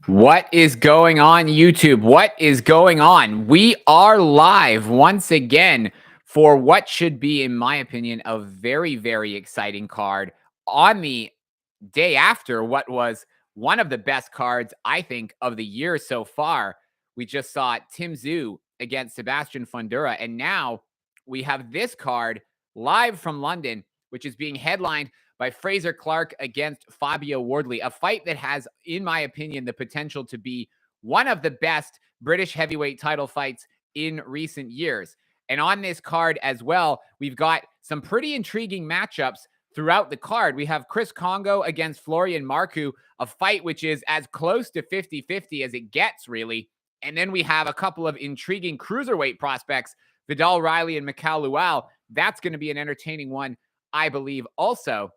What is going on, YouTube? What is going on? We are live once again for what should be, in my opinion, a very, very exciting card on the day after what was one of the best cards, I think, of the year so far. We just saw Tim Tszyu against Sebastian Fundora, and now we have this card live from London, which is being headlined by Frazer Clarke against Fabio Wardley, a fight that has, in my opinion, the potential to be one of the best British heavyweight title fights in recent years. And on this card as well, we've got some pretty intriguing matchups throughout the card. We have Chris Kongo against Florian Marku, a fight which is as close to 50-50 as it gets, really. And then we have a couple of intriguing cruiserweight prospects, Viddal Riley and Mikael Lawal. That's going to be an entertaining one, I believe, also.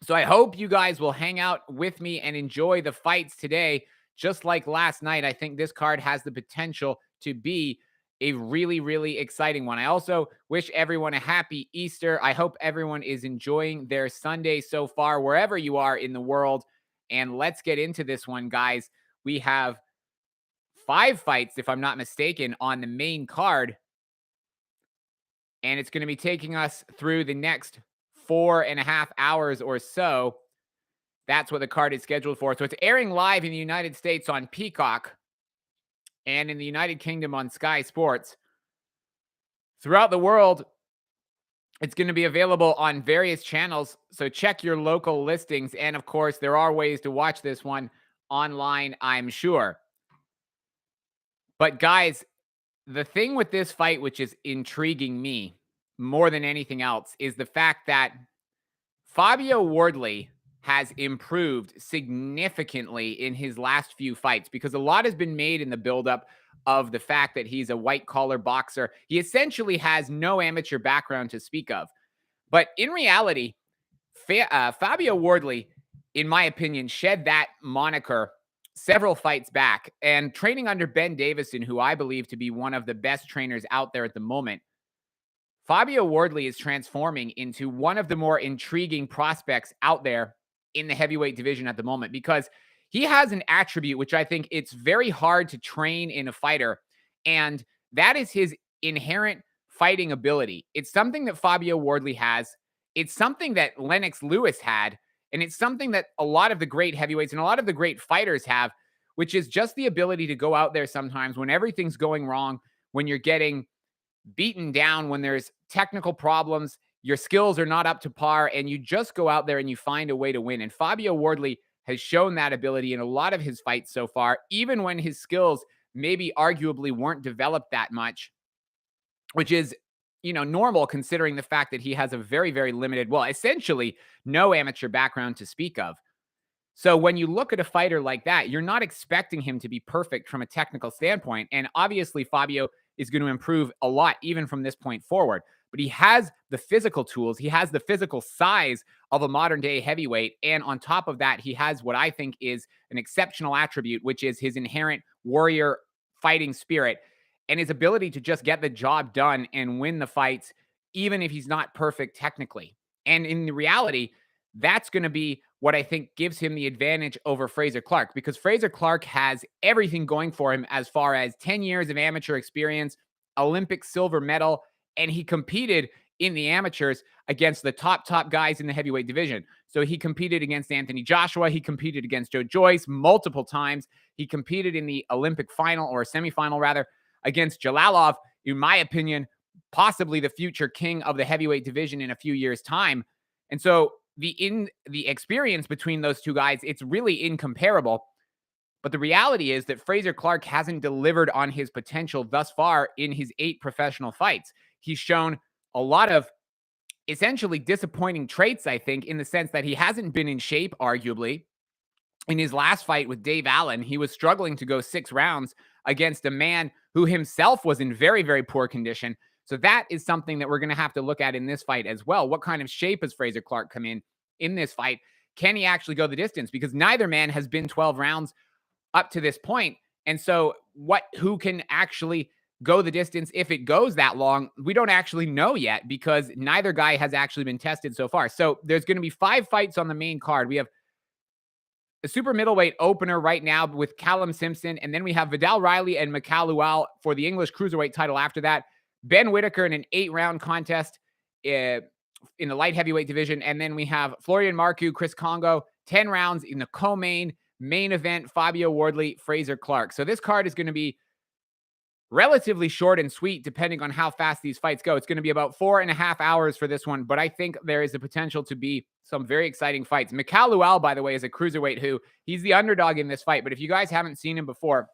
So I hope you guys will hang out with me and enjoy the fights today. Just like last night, I think this card has the potential to be a really, really exciting one. I also wish everyone a happy Easter. I hope everyone is enjoying their Sunday so far, wherever you are in the world. And let's get into this one, guys. We have 5 fights, if I'm not mistaken, on the main card. And it's going to be taking us through the next 4.5 hours or so. That's what the card is scheduled for. So it's airing live in the United States on Peacock and in the United Kingdom on Sky Sports. Throughout the world, it's going to be available on various channels. So check your local listings. And of course, there are ways to watch this one online, I'm sure. But guys, the thing with this fight, which is intriguing me more than anything else, is the fact that Fabio Wardley has improved significantly in his last few fights, because a lot has been made in the buildup of the fact that he's a white-collar boxer. He essentially has no amateur background to speak of. But in reality, Fabio Wardley, in my opinion, shed that moniker several fights back, and training under Ben Davison, who I believe to be one of the best trainers out there at the moment, Fabio Wardley is transforming into one of the more intriguing prospects out there in the heavyweight division at the moment, because he has an attribute which I think it's very hard to train in a fighter, and that is his inherent fighting ability. It's something that Fabio Wardley has. It's something that Lennox Lewis had, and it's something that a lot of the great heavyweights and a lot of the great fighters have, which is just the ability to go out there sometimes when everything's going wrong, when you're getting beaten down, when there's technical problems, your skills are not up to par, and you just go out there and you find a way to win. And Fabio Wardley has shown that ability in a lot of his fights so far, even when his skills maybe arguably weren't developed that much, which is, normal considering the fact that he has a very, very limited, well, essentially no amateur background to speak of. So when you look at a fighter like that, you're not expecting him to be perfect from a technical standpoint. And obviously, Fabio is going to improve a lot even from this point forward. But he has the physical tools. He has the physical size of a modern day heavyweight. And on top of that, he has what I think is an exceptional attribute, which is his inherent warrior fighting spirit and his ability to just get the job done and win the fights, even if he's not perfect technically. And in reality, that's going to be what I think gives him the advantage over Frazer Clarke, because Frazer Clarke has everything going for him as far as 10 years of amateur experience, Olympic silver medal, and he competed in the amateurs against the top guys in the heavyweight division. So he competed against Anthony Joshua. He competed against Joe Joyce multiple times. He competed in the Olympic final, or semifinal rather, against Jalalov, in my opinion, possibly the future king of the heavyweight division in a few years' time. And so the experience between those two guys, it's really incomparable. But the reality is that Frazer Clarke hasn't delivered on his potential thus far in his 8 professional fights. He's shown a lot of essentially disappointing traits, I think, in the sense that he hasn't been in shape, arguably. In his last fight with Dave Allen, he was struggling to go 6 rounds against a man who himself was in very, very poor condition. So that is something that we're going to have to look at in this fight as well. What kind of shape has Frazer Clarke come in this fight? Can he actually go the distance? Because neither man has been 12 rounds up to this point. And so who can actually go the distance if it goes that long? We don't actually know yet, because neither guy has actually been tested so far. So there's going to be 5 fights on the main card. We have a super middleweight opener right now with Callum Simpson. And then we have Viddal Riley and Mikael Lawal for the English cruiserweight title after that. Ben Whitaker in an 8-round contest in the light heavyweight division. And then we have Florian Marku, Chris Kongo, 10 rounds in the co-main event, Fabio Wardley, Frazer Clarke. So this card is going to be relatively short and sweet, depending on how fast these fights go. It's going to be about 4.5 hours for this one, but I think there is the potential to be some very exciting fights. Mikael Lawal, by the way, is a cruiserweight he's the underdog in this fight, but if you guys haven't seen him before,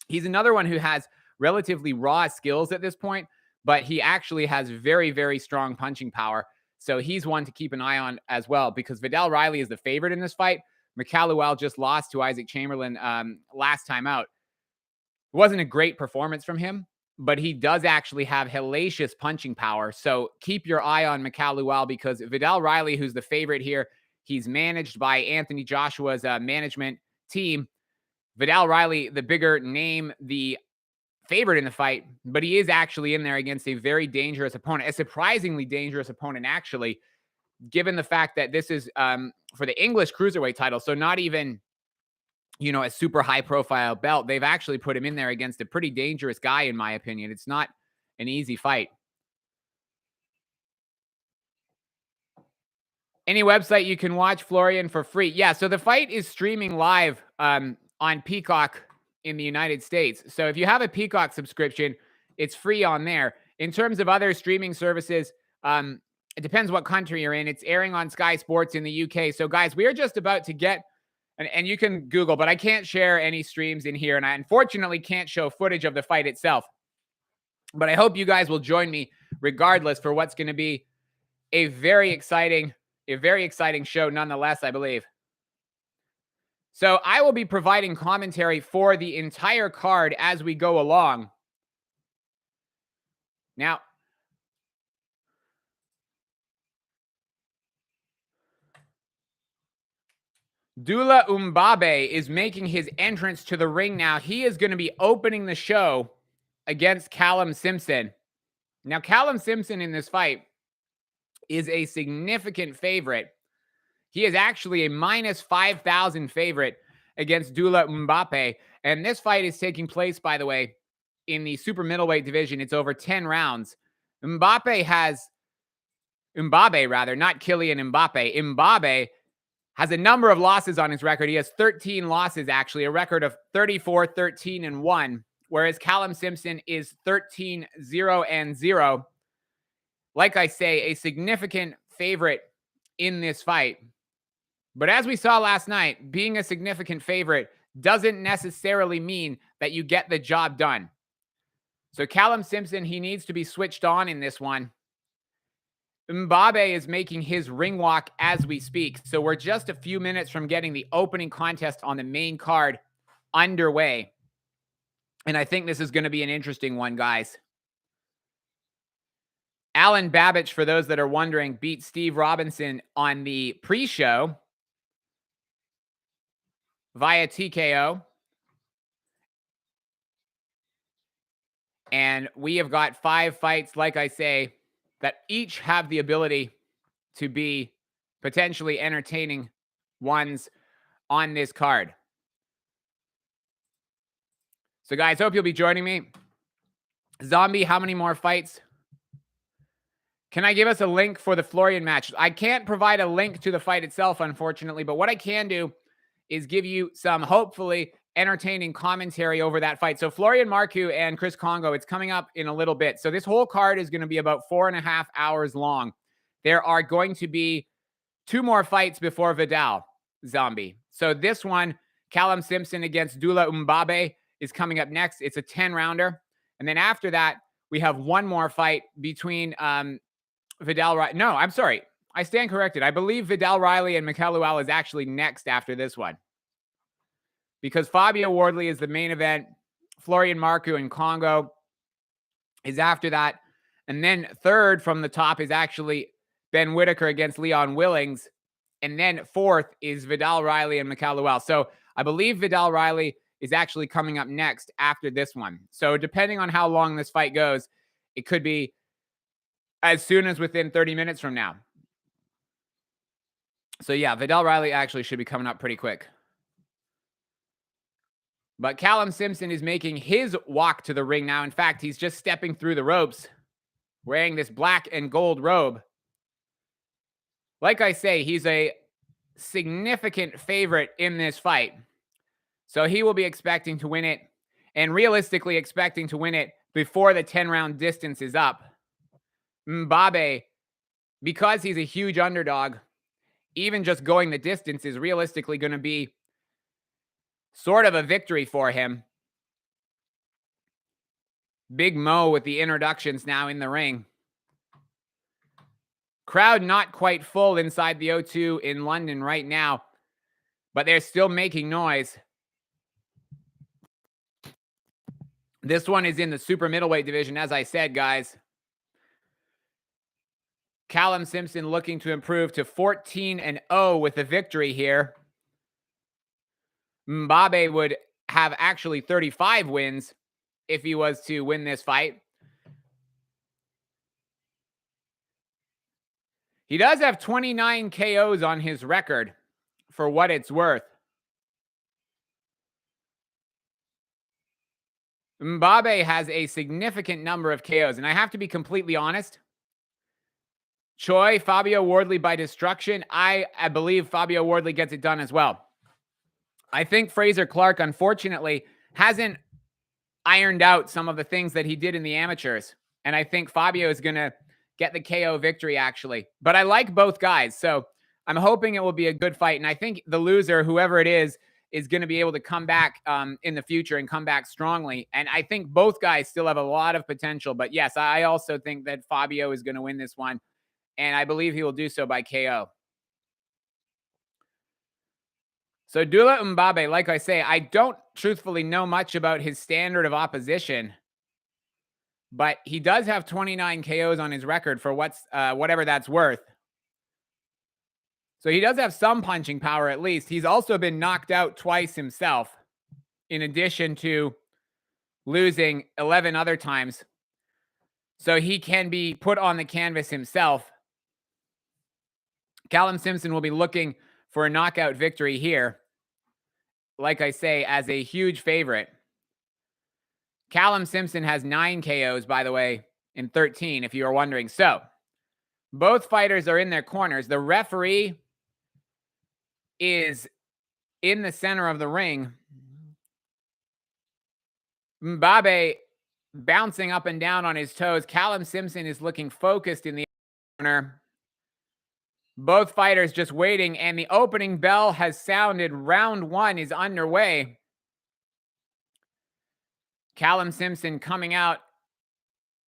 he's another one who has relatively raw skills at this point, but he actually has very, very strong punching power. So he's one to keep an eye on as well, because Viddal Riley is the favorite in this fight. Mikael Lawal just lost to Isaac Chamberlain last time out. It wasn't a great performance from him, but he does actually have hellacious punching power. So keep your eye on Mikael Lawal, because Viddal Riley, who's the favorite here, he's managed by Anthony Joshua's management team. Viddal Riley, the bigger name, the favorite in the fight, but he is actually in there against a very dangerous opponent, a surprisingly dangerous opponent, actually, given the fact that this is for the English cruiserweight title. So not even, a super high profile belt. They've actually put him in there against a pretty dangerous guy, in my opinion. It's not an easy fight. Any website you can watch Florian for free? Yeah, so the fight is streaming live on Peacock in the United States. So if you have a Peacock subscription, it's free on there. In terms of other streaming services, it depends what country you're in. It's airing on Sky Sports in the UK. So guys, we are just about to get, and you can Google, but I can't share any streams in here. And I unfortunately can't show footage of the fight itself. But I hope you guys will join me regardless for what's going to be a very exciting show nonetheless, I believe. So I will be providing commentary for the entire card as we go along. Now, Dula Mbabe is making his entrance to the ring now. He is going to be opening the show against Callum Simpson. Now, Callum Simpson in this fight is a significant favorite. He is actually a minus 5,000 favorite against Dula Mbabe. And this fight is taking place, by the way, in the super middleweight division. It's over 10 rounds. Mbabe, not Kylian Mbappe. Mbabe has a number of losses on his record. He has 13 losses, actually, a record of 34, 13, and 1, whereas Callum Simpson is 13, 0, and 0. Like I say, a significant favorite in this fight. But as we saw last night, being a significant favorite doesn't necessarily mean that you get the job done. So Callum Simpson, he needs to be switched on in this one. Mbabe is making his ring walk as we speak. So we're just a few minutes from getting the opening contest on the main card underway. And I think this is going to be an interesting one, guys. Alan Babich, for those that are wondering, beat Steve Robinson on the pre-show via TKO. And we have got 5 fights, like I say, that each have the ability to be potentially entertaining ones on this card. So, guys, hope you'll be joining me. Zombie, how many more fights? Can I give us a link for the Florian match? I can't provide a link to the fight itself, unfortunately, but what I can do is give you some, hopefully, entertaining commentary over that fight. So Florian Marku and Chris Kongo, it's coming up in a little bit. So this whole card is going to be about 4.5 hours long. There are going to be 2 more fights before Viddal, Zombie. So this one, Callum Simpson against Dula Mbabe, is coming up next. It's a 10-rounder. And then after that, we have 1 more fight between Viddal Riley. No, I'm sorry. I stand corrected. I believe Viddal Riley and Mikael Lawal is actually next after this one, because Fabio Wardley is the main event. Florian Marku and Kongo is after that. And then third from the top is actually Ben Whitaker against Leon Willings. And then fourth is Viddal Riley and Mikael Lawal. So I believe Viddal Riley is actually coming up next after this one. So depending on how long this fight goes, it could be as soon as within 30 minutes from now. So yeah, Viddal Riley actually should be coming up pretty quick. But Callum Simpson is making his walk to the ring now. In fact, he's just stepping through the ropes, wearing this black and gold robe. Like I say, he's a significant favorite in this fight. So he will be expecting to win it, and realistically expecting to win it before the 10-round distance is up. Mbabe, because he's a huge underdog, even just going the distance is realistically going to be sort of a victory for him. Big Mo with the introductions now in the ring. Crowd not quite full inside the O2 in London right now, but they're still making noise. This one is in the super middleweight division, as I said, guys. Callum Simpson looking to improve to 14-0 with a victory here. Mbabe would have actually 35 wins if he was to win this fight. He does have 29 KOs on his record, for what it's worth. Mbabe has a significant number of KOs, and I have to be completely honest. Choi, Fabio Wardley by destruction. I believe Fabio Wardley gets it done as well. I think Frazer Clarke, unfortunately, hasn't ironed out some of the things that he did in the amateurs. And I think Fabio is going to get the KO victory, actually. But I like both guys, so I'm hoping it will be a good fight. And I think the loser, whoever it is going to be able to come back in the future and come back strongly. And I think both guys still have a lot of potential. But yes, I also think that Fabio is going to win this one. And I believe he will do so by KO. So Dula Mbabe, like I say, I don't truthfully know much about his standard of opposition, but he does have 29 KOs on his record for whatever that's worth. So he does have some punching power at least. He's also been knocked out twice himself, in addition to losing 11 other times. So he can be put on the canvas himself. Callum Simpson will be looking for a knockout victory here. Like I say, as a huge favorite. Callum Simpson has 9 KOs, by the way, in 13, if you are wondering. So, both fighters are in their corners. The referee is in the center of the ring. Mbabe bouncing up and down on his toes. Callum Simpson is looking focused in the corner. Both fighters just waiting, and the opening bell has sounded. Round 1 is underway. Callum Simpson coming out,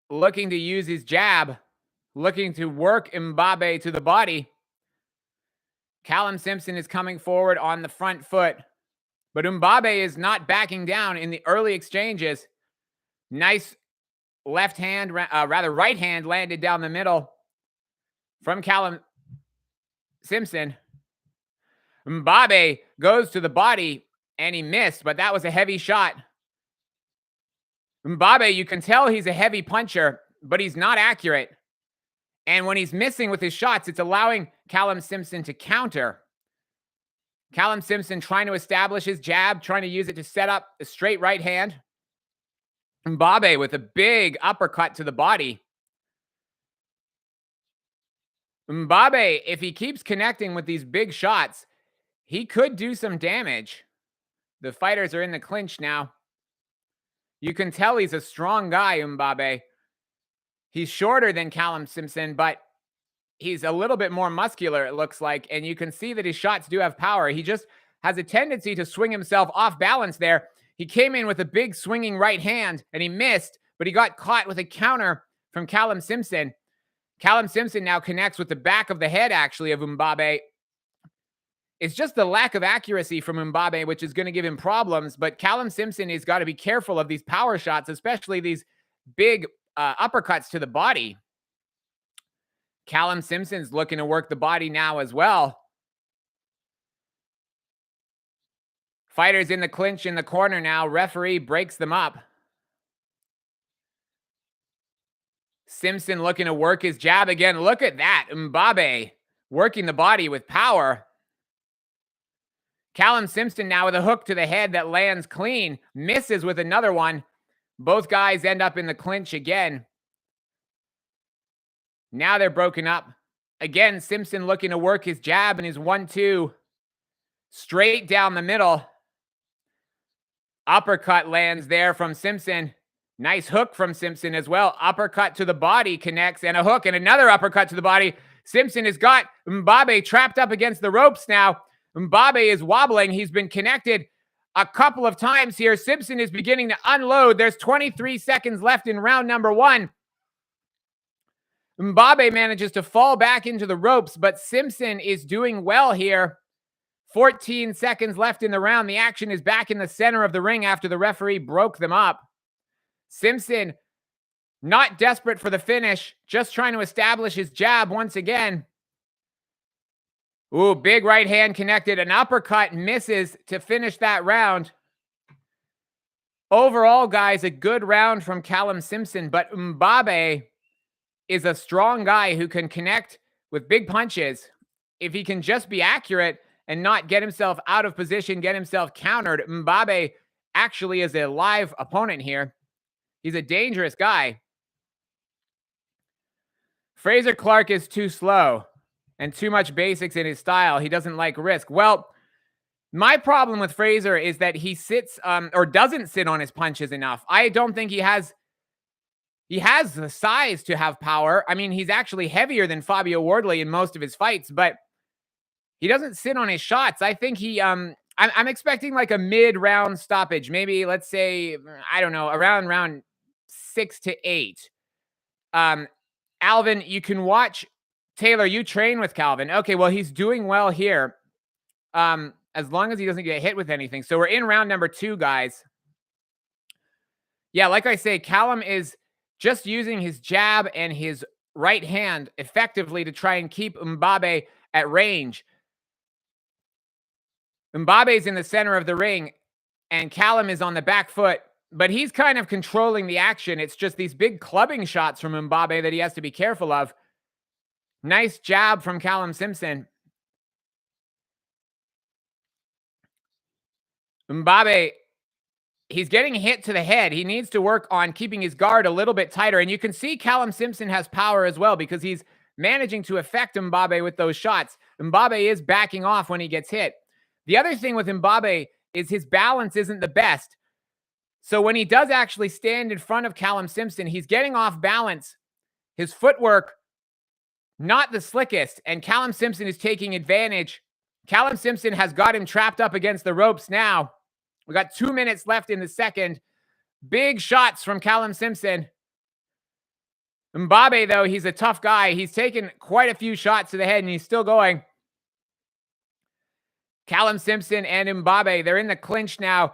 looking to use his jab, looking to work Mbabe to the body. Callum Simpson is coming forward on the front foot, but Mbabe is not backing down in the early exchanges. Nice right hand landed down the middle from Callum Simpson. Mbabe goes to the body and he missed, but that was a heavy shot. Mbabe, you can tell he's a heavy puncher, but he's not accurate. And when he's missing with his shots, it's allowing Callum Simpson to counter. Callum Simpson trying to establish his jab, trying to use it to set up a straight right hand. Mbabe with a big uppercut to the body. Mbabe, if he keeps connecting with these big shots, he could do some damage. The fighters are in the clinch now. You can tell he's a strong guy, Mbabe. He's shorter than Callum Simpson, but he's a little bit more muscular, it looks like. And you can see that his shots do have power. He just has a tendency to swing himself off balance there. He came in with a big swinging right hand, and he missed, but he got caught with a counter from Callum Simpson. Callum Simpson now connects with the back of the head, actually, of Mbabe. It's just the lack of accuracy from Mbabe, which is going to give him problems. But Callum Simpson has got to be careful of these power shots, especially these big uppercuts to the body. Callum Simpson's looking to work the body now as well. Fighters in the clinch in the corner now. Referee breaks them up. Simpson looking to work his jab again. Look at that. Mbabe working the body with power. Callum Simpson now with a hook to the head that lands clean, misses with another one. Both guys end up in the clinch again. Now they're broken up. Again, Simpson looking to work his jab and his 1-2 straight down the middle. Uppercut lands there from Simpson. Nice hook from Simpson as well. Uppercut to the body connects, and a hook and another uppercut to the body. Simpson has got Mbabe trapped up against the ropes now. Mbabe is wobbling. He's been connected a couple of times here. Simpson is beginning to unload. There's 23 seconds left in round number 1. Mbabe manages to fall back into the ropes, but Simpson is doing well here. 14 seconds left in the round. The action is back in the center of the ring after the referee broke them up. Simpson, not desperate for the finish, just trying to establish his jab once again. Ooh, big right hand connected. An uppercut misses to finish that round. Overall, guys, a good round from Callum Simpson, but Mbabe is a strong guy who can connect with big punches. If he can just be accurate and not get himself out of position, get himself countered, Mbabe actually is a live opponent here. He's a dangerous guy. Frazer Clarke is too slow and too much basics in his style. He doesn't like risk. Well, my problem with Frazer is that he sits or doesn't sit on his punches enough. I don't think he has the size to have power. I mean, he's actually heavier than Fabio Wardley in most of his fights, but he doesn't sit on his shots. I think he I'm expecting like a mid-round stoppage. Maybe let's say, I don't know, around round 6 to 8. Alvin, you can watch Taylor. You train with Calvin. Okay, well, he's doing well here. As long as he doesn't get hit with anything. So we're in round number 2, guys. Yeah, like I say, Callum is just using his jab and his right hand effectively to try and keep Mbabe at range. Mbabe's in the center of the ring, and Callum is on the back foot, but he's kind of controlling the action. It's just these big clubbing shots from Mbabe that he has to be careful of. Nice jab from Callum Simpson. Mbabe, he's getting hit to the head. He needs to work on keeping his guard a little bit tighter, and you can see Callum Simpson has power as well because he's managing to affect Mbabe with those shots. Mbabe is backing off when he gets hit. The other thing with Mbabe is his balance isn't the best. So when he does actually stand in front of Callum Simpson, he's getting off balance. His footwork, not the slickest, and Callum Simpson is taking advantage. Callum Simpson has got him trapped up against the ropes now. We got 2 minutes left in the second. Big shots from Callum Simpson. Mbabe, though, he's a tough guy. He's taken quite a few shots to the head, and he's still going. Callum Simpson and Mbabe, they're in the clinch now.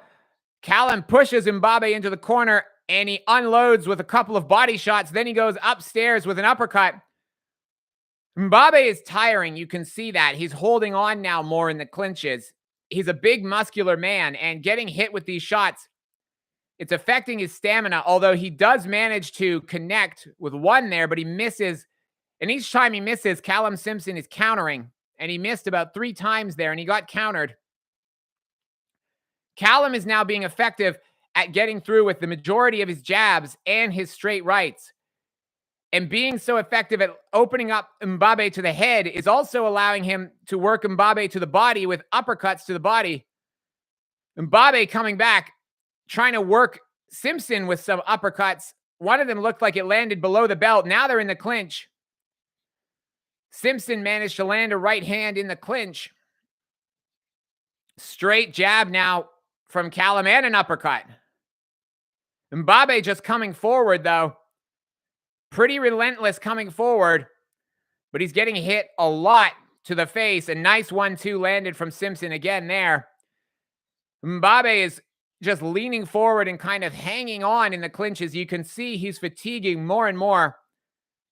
Callum pushes Mbabe into the corner, and he unloads with a couple of body shots. Then he goes upstairs with an uppercut. Mbabe is tiring. You can see that. He's holding on now more in the clinches. He's a big, muscular man, and getting hit with these shots, it's affecting his stamina, although he does manage to connect with one there, but he misses. And each time he misses, Callum Simpson is countering. And he missed about 3 times there, and he got countered. Callum is now being effective at getting through with the majority of his jabs and his straight rights. And being so effective at opening up Mbabe to the head is also allowing him to work Mbabe to the body with uppercuts to the body. Mbabe coming back, trying to work Simpson with some uppercuts. One of them looked like it landed below the belt. Now they're in the clinch. Simpson managed to land a right hand in the clinch. Straight jab now from Callum and an uppercut. Mbabe just coming forward, though. Pretty relentless coming forward, but he's getting hit a lot to the face. A nice 1-2 landed from Simpson again there. Mbabe is just leaning forward and kind of hanging on in the clinches. You can see he's fatiguing more and more.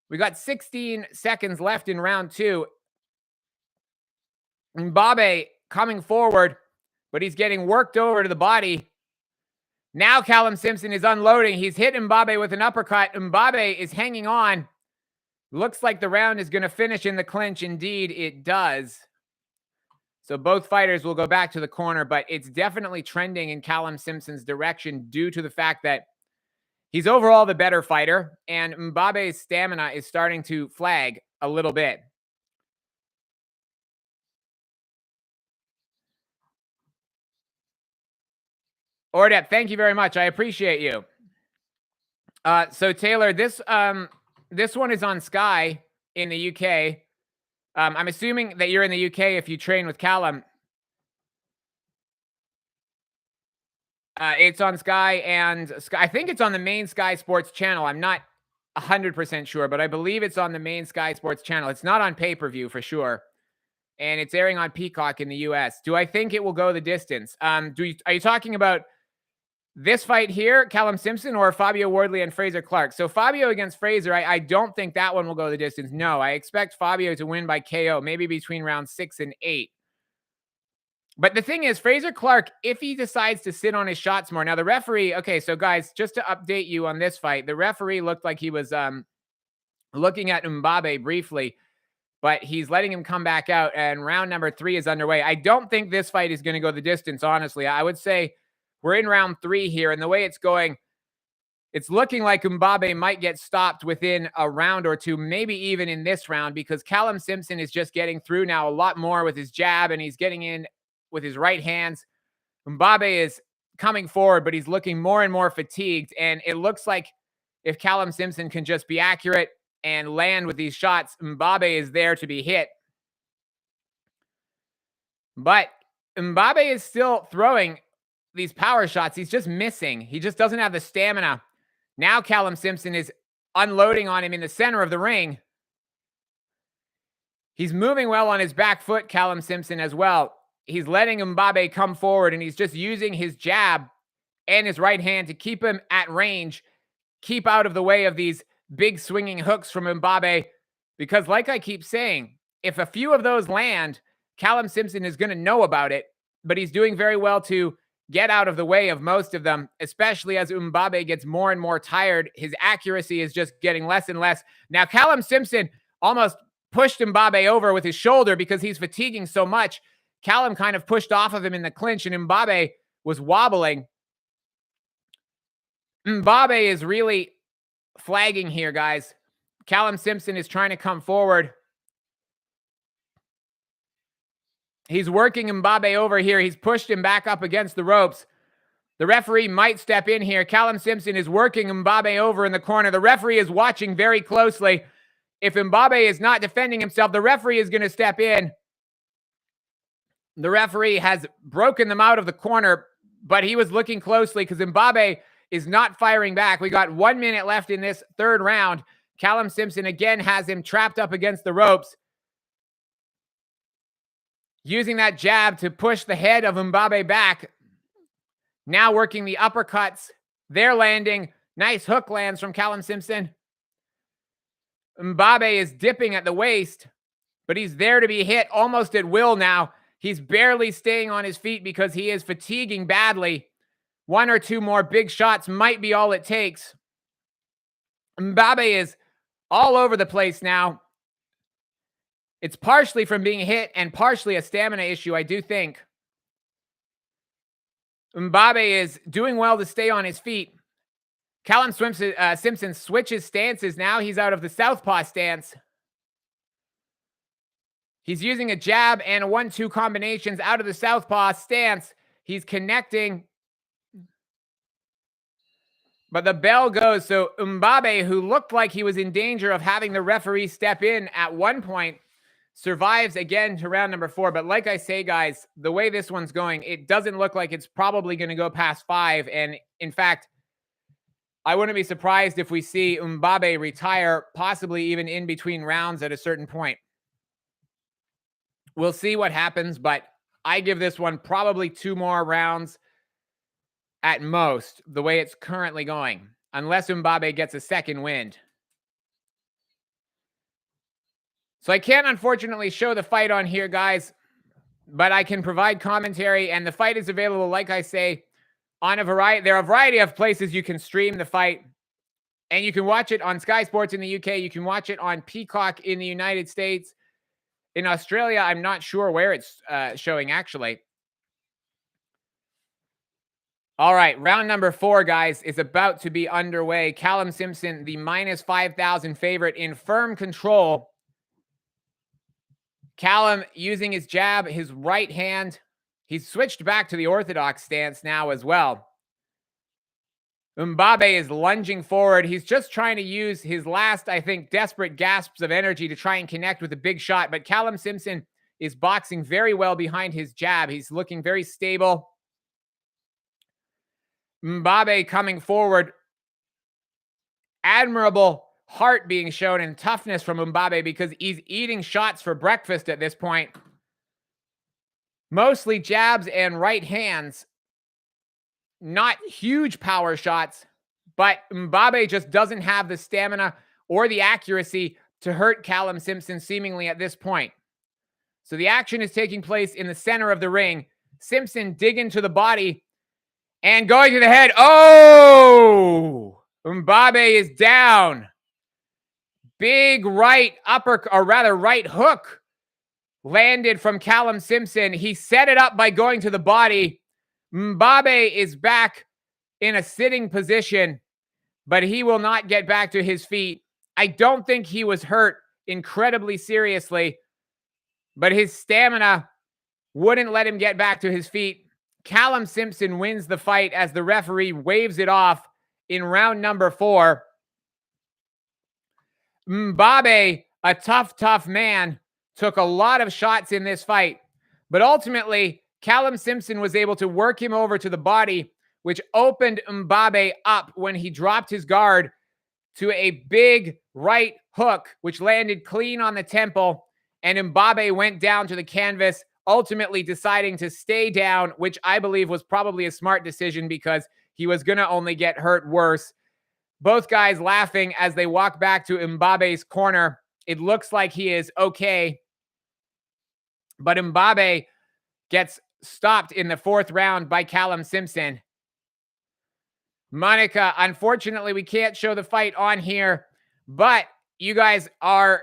We got 16 seconds left in round 2. Mbabe coming forward, but he's getting worked over to the body. Now Callum Simpson is unloading. He's hit Mbabe with an uppercut. Mbabe is hanging on. Looks like the round is going to finish in the clinch. Indeed, it does. So both fighters will go back to the corner, but it's definitely trending in Callum Simpson's direction due to the fact that he's overall the better fighter, and Mbabe's stamina is starting to flag a little bit. Ordep, thank you very much. I appreciate you. So Taylor, this one is on Sky in the UK. I'm assuming that you're in the UK if you train with Callum. It's on Sky, and I think it's on the main Sky Sports channel. I'm not 100% sure, but I believe it's on the main Sky Sports channel. It's not on pay-per-view for sure, and it's airing on Peacock in the US. Do I think it will go the distance? Are you talking about this fight here, Callum Simpson, or Fabio Wardley and Frazer Clarke? So Fabio against Frazer, I don't think that one will go the distance. No, I expect Fabio to win by KO, maybe between rounds 6 and 8. But the thing is, Frazer Clarke, if he decides to sit on his shots more. Now, the referee, okay, so guys, just to update you on this fight, the referee looked like he was looking at Mbabe briefly, but he's letting him come back out, and round number 3 is underway. I don't think this fight is going to go the distance, honestly. I would say we're in round 3 here, and the way it's going, it's looking like Mbabe might get stopped within a round or two, maybe even in this round, because Callum Simpson is just getting through now a lot more with his jab, and he's getting in with his right hands. Mbabe is coming forward, but he's looking more and more fatigued, and it looks like if Callum Simpson can just be accurate and land with these shots, Mbabe is there to be hit. But Mbabe is still throwing these power shots. He's just missing. He just doesn't have the stamina. Now Callum Simpson is unloading on him in the center of the ring. He's moving well on his back foot, Callum Simpson, as well. He's letting Mbabe come forward, and he's just using his jab and his right hand to keep him at range, keep out of the way of these big swinging hooks from Mbabe. Because like I keep saying, if a few of those land, Callum Simpson is going to know about it, but he's doing very well to get out of the way of most of them, especially as Mbabe gets more and more tired. His accuracy is just getting less and less. Now, Callum Simpson almost pushed Mbabe over with his shoulder because he's fatiguing so much. Callum kind of pushed off of him in the clinch, and Mbabe was wobbling. Mbabe is really flagging here, guys. Callum Simpson is trying to come forward. He's working Mbabe over here. He's pushed him back up against the ropes. The referee might step in here. Callum Simpson is working Mbabe over in the corner. The referee is watching very closely. If Mbabe is not defending himself, the referee is going to step in. The referee has broken them out of the corner, but he was looking closely because Mbabe is not firing back. We got 1 minute left in this third round. Callum Simpson again has him trapped up against the ropes, using that jab to push the head of Mbabe back. Now working the uppercuts. They're landing. Nice hook lands from Callum Simpson. Mbabe is dipping at the waist, but he's there to be hit almost at will now. He's barely staying on his feet because he is fatiguing badly. 1 or 2 more big shots might be all it takes. Mbabe is all over the place now. It's partially from being hit and partially a stamina issue, I do think. Mbabe is doing well to stay on his feet. Callum Simpson switches stances now. He's out of the southpaw stance. He's using a jab and a 1-2 combinations out of the southpaw stance. He's connecting. But the bell goes. So Mbabe, who looked like he was in danger of having the referee step in at one point, survives again to round number 4. But like I say, guys, the way this one's going, it doesn't look like it's probably going to go past 5. And in fact, I wouldn't be surprised if we see Mbabe retire, possibly even in between rounds at a certain point. We'll see what happens, but I give this one probably 2 more rounds at most, the way it's currently going, unless Mbabe gets a second wind. So I can't, unfortunately, show the fight on here, guys, but I can provide commentary, and the fight is available, like I say, on a variety. There are a variety of places you can stream the fight, and you can watch it on Sky Sports in the UK. You can watch it on Peacock in the United States. In Australia, I'm not sure where it's showing, actually. All right, round number 4, guys, is about to be underway. Callum Simpson, the minus 5,000 favorite in firm control. Callum using his jab, his right hand. He's switched back to the orthodox stance now as well. Mbabe is lunging forward. He's just trying to use his last, I think, desperate gasps of energy to try and connect with a big shot. But Callum Simpson is boxing very well behind his jab. He's looking very stable. Mbabe coming forward. Admirable heart being shown and toughness from Mbabe because he's eating shots for breakfast at this point. Mostly jabs and right hands. Not huge power shots, but Mbabe just doesn't have the stamina or the accuracy to hurt Callum Simpson seemingly at this point. So the action is taking place in the center of the ring. Simpson digging to the body and going to the head. Oh! Mbabe is down. Big right upper, or rather right hook landed from Callum Simpson. He set it up by going to the body. Mbabe is back in a sitting position, but he will not get back to his feet. I don't think he was hurt incredibly seriously, but his stamina wouldn't let him get back to his feet. Callum Simpson wins the fight as the referee waves it off in round number 4. Mbabe, a tough man, took a lot of shots in this fight, but ultimately, Callum Simpson was able to work him over to the body, which opened Mbabe up when he dropped his guard to a big right hook, which landed clean on the temple, and Mbabe went down to the canvas, ultimately deciding to stay down, which I believe was probably a smart decision because he was going to only get hurt worse. Both guys laughing as they walk back to Mbabe's corner. It looks like he is okay, but Mbabe gets stopped in the 4th round by Callum Simpson. Monica, unfortunately, we can't show the fight on here, but you guys are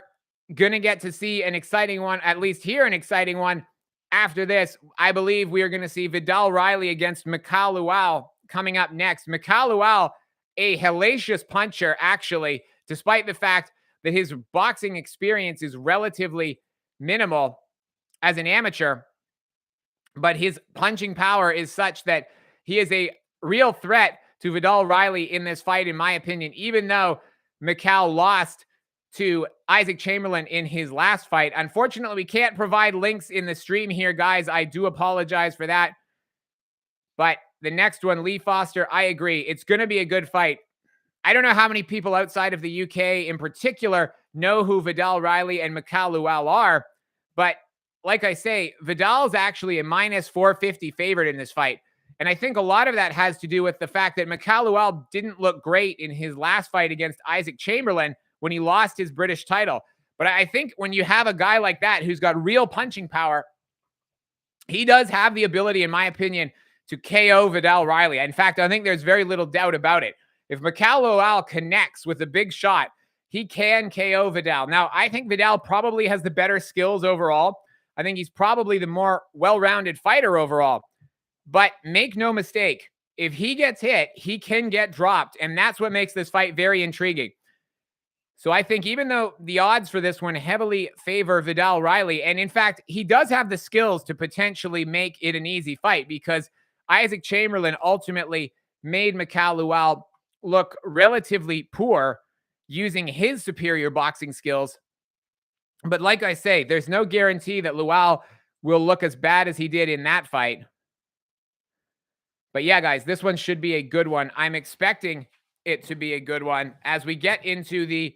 going to get to see an exciting one, at least hear an exciting one after this. I believe we are going to see Viddal Riley against Mikael Lawal coming up next. Mikael Lawal, a hellacious puncher, actually, despite the fact that his boxing experience is relatively minimal as an amateur. But his punching power is such that he is a real threat to Viddal Riley in this fight, in my opinion, even though Mikael lost to Isaac Chamberlain in his last fight. Unfortunately, we can't provide links in the stream here, guys. I do apologize for that. But the next one, Lee Foster, I agree. It's going to be a good fight. I don't know how many people outside of the UK in particular know who Viddal Riley and Mikael Lawal are, but like I say, Viddal is actually a minus 450 favorite in this fight. And I think a lot of that has to do with the fact that Mikael Lawal didn't look great in his last fight against Isaac Chamberlain when he lost his British title. But I think when you have a guy like that who's got real punching power, he does have the ability, in my opinion, to KO Viddal Riley. In fact, I think there's very little doubt about it. If Mikael Lawal connects with a big shot, he can KO Viddal. Now, I think Viddal probably has the better skills overall. I think he's probably the more well-rounded fighter overall. But make no mistake, if he gets hit, he can get dropped. And that's what makes this fight very intriguing. So I think even though the odds for this one heavily favor Viddal Riley, and in fact, he does have the skills to potentially make it an easy fight because Isaac Chamberlain ultimately made Mikael Lawal look relatively poor using his superior boxing skills. But like I say, there's no guarantee that Lawal will look as bad as he did in that fight. But yeah, guys, this one should be a good one. I'm expecting it to be a good one as we get into the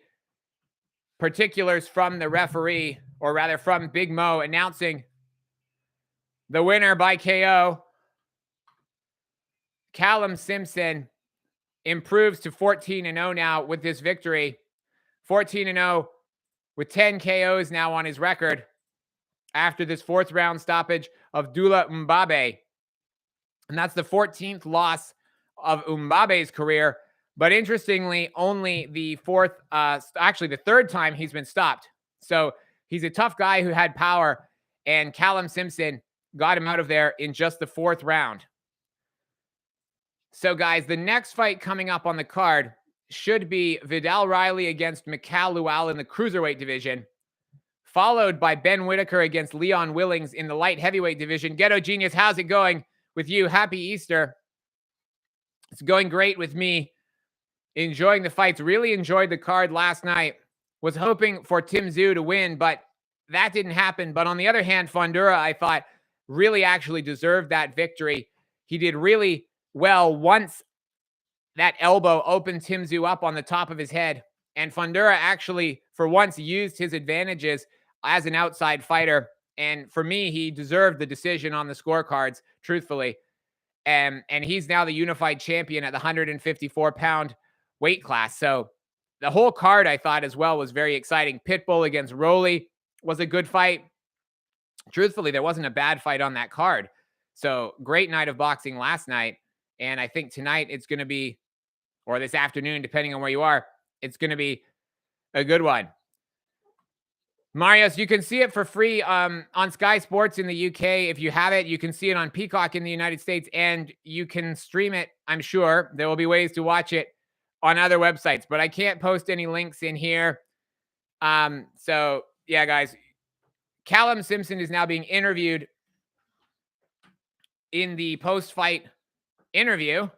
particulars from the referee, or rather from Big Mo, announcing the winner by KO. Callum Simpson improves to 14-0 now with this victory. 14-0 with 10 KOs now on his record after this 4th round stoppage of Dula Mbabe. And that's the 14th loss of Mbabe's career. But interestingly, only the 4th, actually the 3rd time he's been stopped. So He's a tough guy who had power, and Callum Simpson got him out of there in just the 4th round. So, guys, the next fight coming up on the card should be Viddal Riley against Mikael Lawal in the cruiserweight division, followed by Ben Whitaker against Leon Willings in the light heavyweight division. Ghetto Genius, how's it going with you? Happy Easter. It's going great with me. Enjoying the fights. Really enjoyed the card last night. Was hoping for Tim Tszyu to win, but that didn't happen. But on the other hand, Fundura, I thought, really actually deserved that victory. He did really well once that elbow opened Tim Tszyu up on the top of his head. And Fundura actually, for once, used his advantages as an outside fighter. And for me, he deserved the decision on the scorecards, truthfully. And he's now the unified champion at the 154-pound weight class. So the whole card, I thought, as well, was very exciting. Pitbull against Rolly was a good fight. Truthfully, there wasn't a bad fight on that card. So great night of boxing last night. And I think tonight it's going to be, or this afternoon, depending on where you are, it's going to be a good one. Marius, you can see it for free on Sky Sports in the UK. If you have it, you can see it on Peacock in the United States, and you can stream it, I'm sure. There will be ways to watch it on other websites, but I can't post any links in here. So, yeah, guys. Callum Simpson is now being interviewed in the post-fight interview.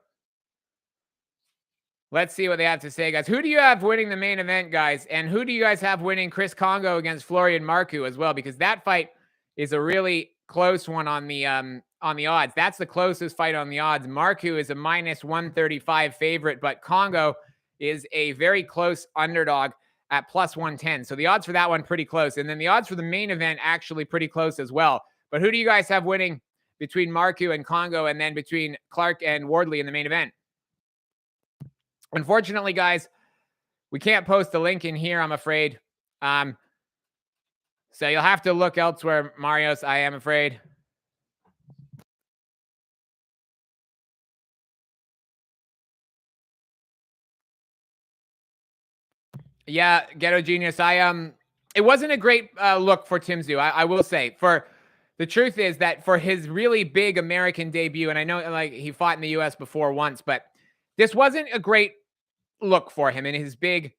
Let's see what they have to say, guys. Who do you have winning the main event, guys? And who do you guys have winning Chris Kongo against Florian Marku as well? Because that fight is a really close one on the odds. That's the closest fight on the odds. Marku is a -135 favorite, but Kongo is a very close underdog at +110. So the odds for that one pretty close. And then the odds for the main event actually pretty close as well. But who do you guys have winning between Marku and Kongo, and then between Clarke and Wardley in the main event? Unfortunately, guys, we can't post the link in here, I'm afraid. So you'll have to look elsewhere, Marios, I am afraid. Yeah, Ghetto Genius. It wasn't a great look for Tim Tszyu, I will say. For the truth is that for his really big American debut, and I know like he fought in the US before once, but this wasn't a great look for him in his big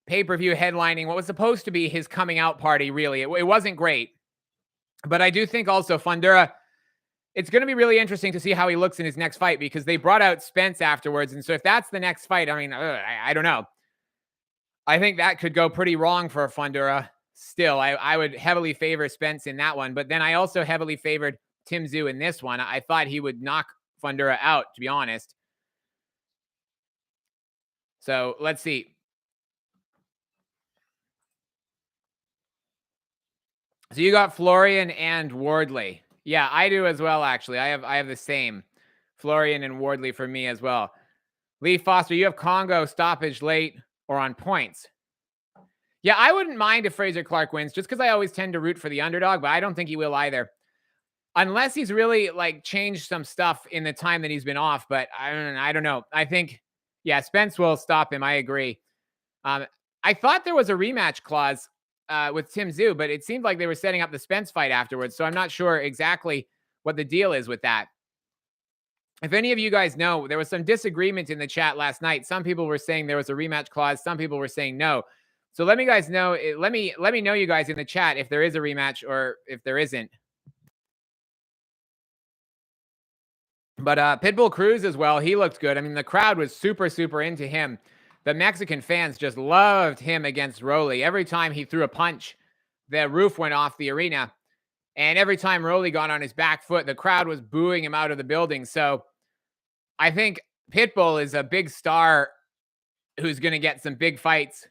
pay-per-view headlining what was supposed to be his coming out party. Really, it wasn't great. But I do think also Fundura, it's going to be really interesting to see how he looks in his next fight, because they brought out Spence afterwards. And so if that's the next fight, I mean, I don't know. I think that could go pretty wrong for Fundura. Still, I would heavily favor Spence in that one. But then I also heavily favored Tim Tszyu in this one. I thought he would knock Fundura out, to be honest. So let's see. So you got Florian and Wardley. Yeah, I do as well, actually. I have the same. Florian and Wardley for me as well. Lee Foster, you have Kongo stoppage late or on points. Yeah, I wouldn't mind if Frazer Clarke wins, just because I always tend to root for the underdog, but I don't think he will either. Unless he's really like changed some stuff in the time that he's been off, but I don't know. I think, yeah, Spence will stop him. I agree. I thought there was a rematch clause with Tim Tszyu, but it seemed like they were setting up the Spence fight afterwards. So I'm not sure exactly what the deal is with that. If any of you guys know, there was some disagreement in the chat last night. Some people were saying there was a rematch clause. Some people were saying no. So let me guys know. Let me know, you guys, in the chat, if there is a rematch or if there isn't. But Pitbull Cruz as well, he looked good. I mean, the crowd was super, super into him. The Mexican fans just loved him against Rolly. Every time he threw a punch, the roof went off the arena. And every time Rolly got on his back foot, the crowd was booing him out of the building. So I think Pitbull is a big star who's going to get some big fights.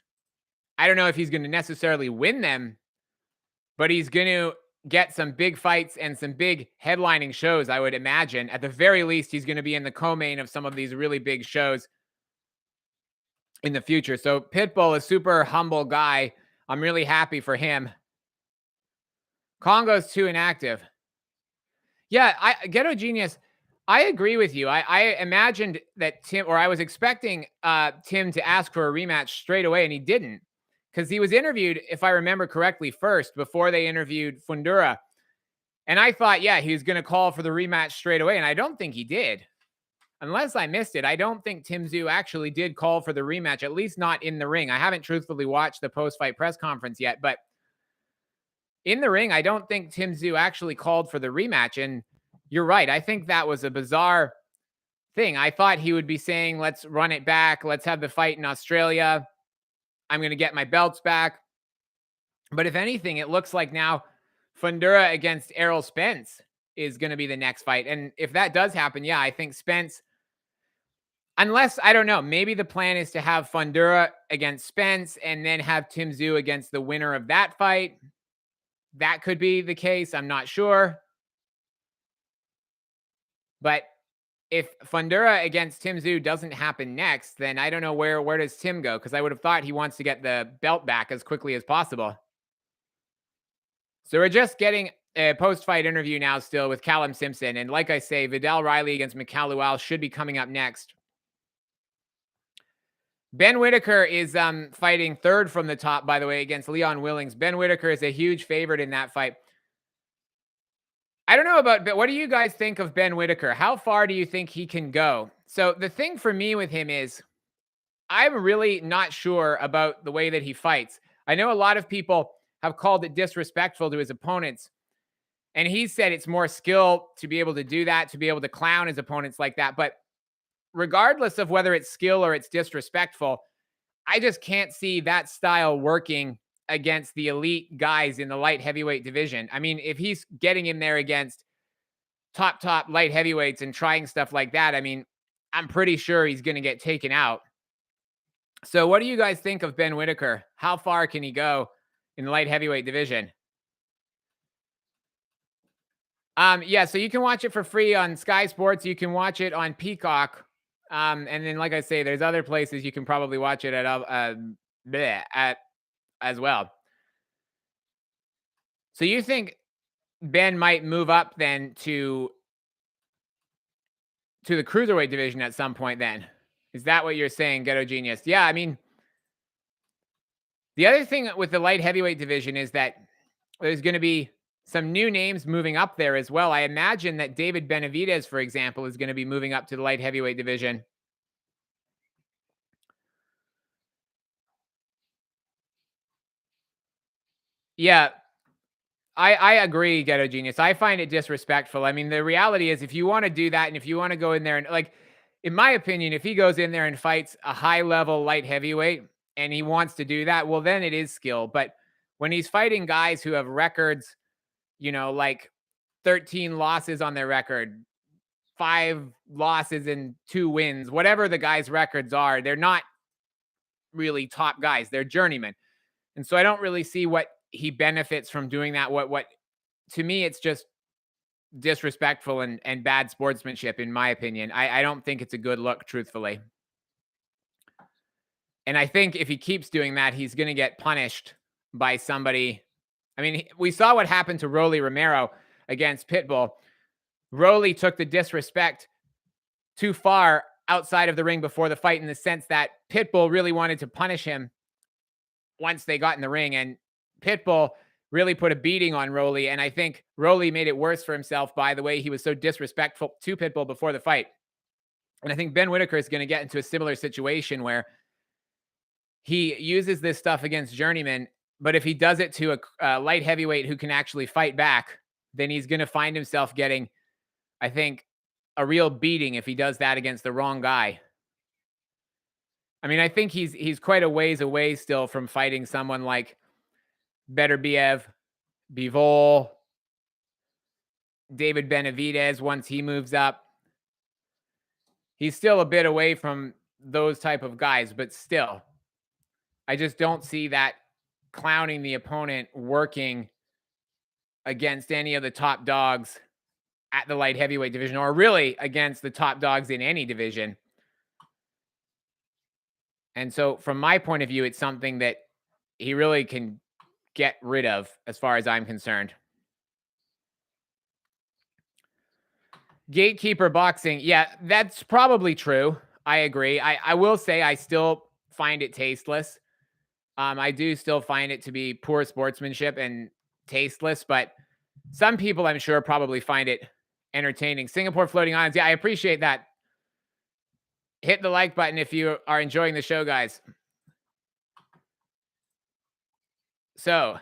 I don't know if he's going to necessarily win them, but he's going to get some big fights and some big headlining shows, I would imagine. At the very least, he's going to be in the co-main of some of these really big shows in the future. So Pitbull, a super humble guy. I'm really happy for him. Kongo's too inactive. Yeah, Ghetto Genius, I agree with you. I imagined that Tim, or I was expecting Tim to ask for a rematch straight away, and he didn't. because he was interviewed, if I remember correctly, first before they interviewed Fundura. And I thought, yeah, he was going to call for the rematch straight away. And I don't think he did. Unless I missed it, I don't think Tim Tszyu actually did call for the rematch, at least not in the ring. I haven't truthfully watched the post-fight press conference yet, but in the ring, I don't think Tim Tszyu actually called for the rematch. And you're right. I think that was a bizarre thing. I thought he would be saying, let's run it back. Let's have the fight in Australia. I'm going to get my belts back. But if anything, it looks like now Fundura against Errol Spence is going to be the next fight. And if that does happen, yeah, I think Spence, unless, I don't know, maybe the plan is to have Fundura against Spence and then have Tim Tszyu against the winner of that fight. That could be the case. I'm not sure. But if Fundura against Tim Tszyu doesn't happen next, then I don't know where does Tim go? Because I would have thought he wants to get the belt back as quickly as possible. So we're just getting a post-fight interview now still with Callum Simpson. And like I say, Viddal Riley against Mikael Lawal should be coming up next. Ben Whitaker is fighting third from the top, by the way, against Leon Willings. Ben Whitaker is a huge favorite in that fight. I don't know about, but what do you guys think of Ben Whitaker? How far do you think he can go? So the thing for me with him is I'm really not sure about the way that he fights. I know a lot of people have called it disrespectful to his opponents. And he said it's more skill to be able to do that, to be able to clown his opponents like that. But regardless of whether it's skill or it's disrespectful, I just can't see that style working against the elite guys in the light heavyweight division. I mean, if he's getting in there against top light heavyweights and trying stuff like that, I mean, I'm pretty sure he's going to get taken out. So what do you guys think of Ben Whitaker? How far can he go in the light heavyweight division? Yeah, so you can watch it for free on Sky Sports. You can watch it on Peacock. And then, like I say, there's other places you can probably watch it at as well. So you think Ben might move up then to the cruiserweight division at some point then? Is that what you're saying, Ghetto Genius? Yeah, I mean, the other thing with the light heavyweight division is that there's going to be some new names moving up there as well. I imagine that David Benavidez, for example, is going to be moving up to the light heavyweight division. Yeah, I agree, Ghetto Genius. I find it disrespectful. I mean, the reality is if you want to do that and if you want to go in there and, like, in my opinion, if he goes in there and fights a high-level light heavyweight and he wants to do that, well, then it is skill. But when he's fighting guys who have records, you know, like 13 losses on their record, 5 losses and 2 wins, whatever the guys' records are, they're not really top guys. They're journeymen. And so I don't really see what he benefits from doing that. What to me, it's just disrespectful and bad sportsmanship, in my opinion. I don't think it's a good look, truthfully. And I think if he keeps doing that, he's going to get punished by somebody. I mean, we saw what happened to Rolly Romero against Pitbull. Rolly took the disrespect too far outside of the ring before the fight, in the sense that Pitbull really wanted to punish him once they got in the ring. And Pitbull really put a beating on Rolly. And I think Rolly made it worse for himself by the way he was so disrespectful to Pitbull before the fight. And I think Ben Whitaker is going to get into a similar situation where he uses this stuff against journeymen, but if he does it to a light heavyweight who can actually fight back, then he's going to find himself getting, I think, a real beating if he does that against the wrong guy. I mean, I think he's quite a ways away still from fighting someone like Beterbiev, Bivol, David Benavidez once he moves up. He's still a bit away from those type of guys, but still, I just don't see that clowning the opponent working against any of the top dogs at the light heavyweight division, or really against the top dogs in any division. And so from my point of view, it's something that he really can get rid of as far as I'm concerned. Gatekeeper boxing. Yeah, that's probably true. I agree. I will say I still find it tasteless. I do still find it to be poor sportsmanship and tasteless, but some people, I'm sure, probably find it entertaining. Singapore Floating Islands. Yeah, I appreciate that. Hit the like button if you are enjoying the show, guys. So,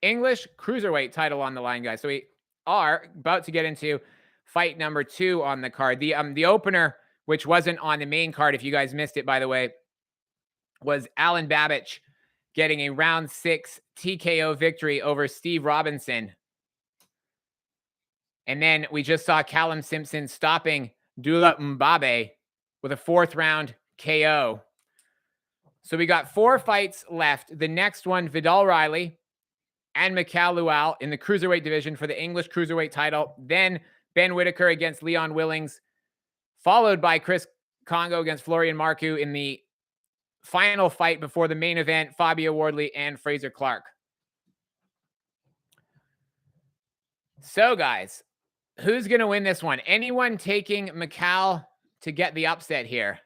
English cruiserweight title on the line, guys. So we are about to get into fight number 2 on the card. The opener, which wasn't on the main card, if you guys missed it, by the way, was Alan Babbage getting a round 6 TKO victory over Steve Robinson. And then we just saw Callum Simpson stopping Dula Mbabe with a 4th round KO. So we got 4 fights left. The next one, Viddal Riley and Mikael Lawal in the cruiserweight division for the English cruiserweight title. Then Ben Whitaker against Leon Willings, followed by Chris Kongo against Florian Marku in the final fight before the main event, Fabio Wardley and Frazer Clarke. So, guys, who's going to win this one? Anyone taking Mikael to get the upset here?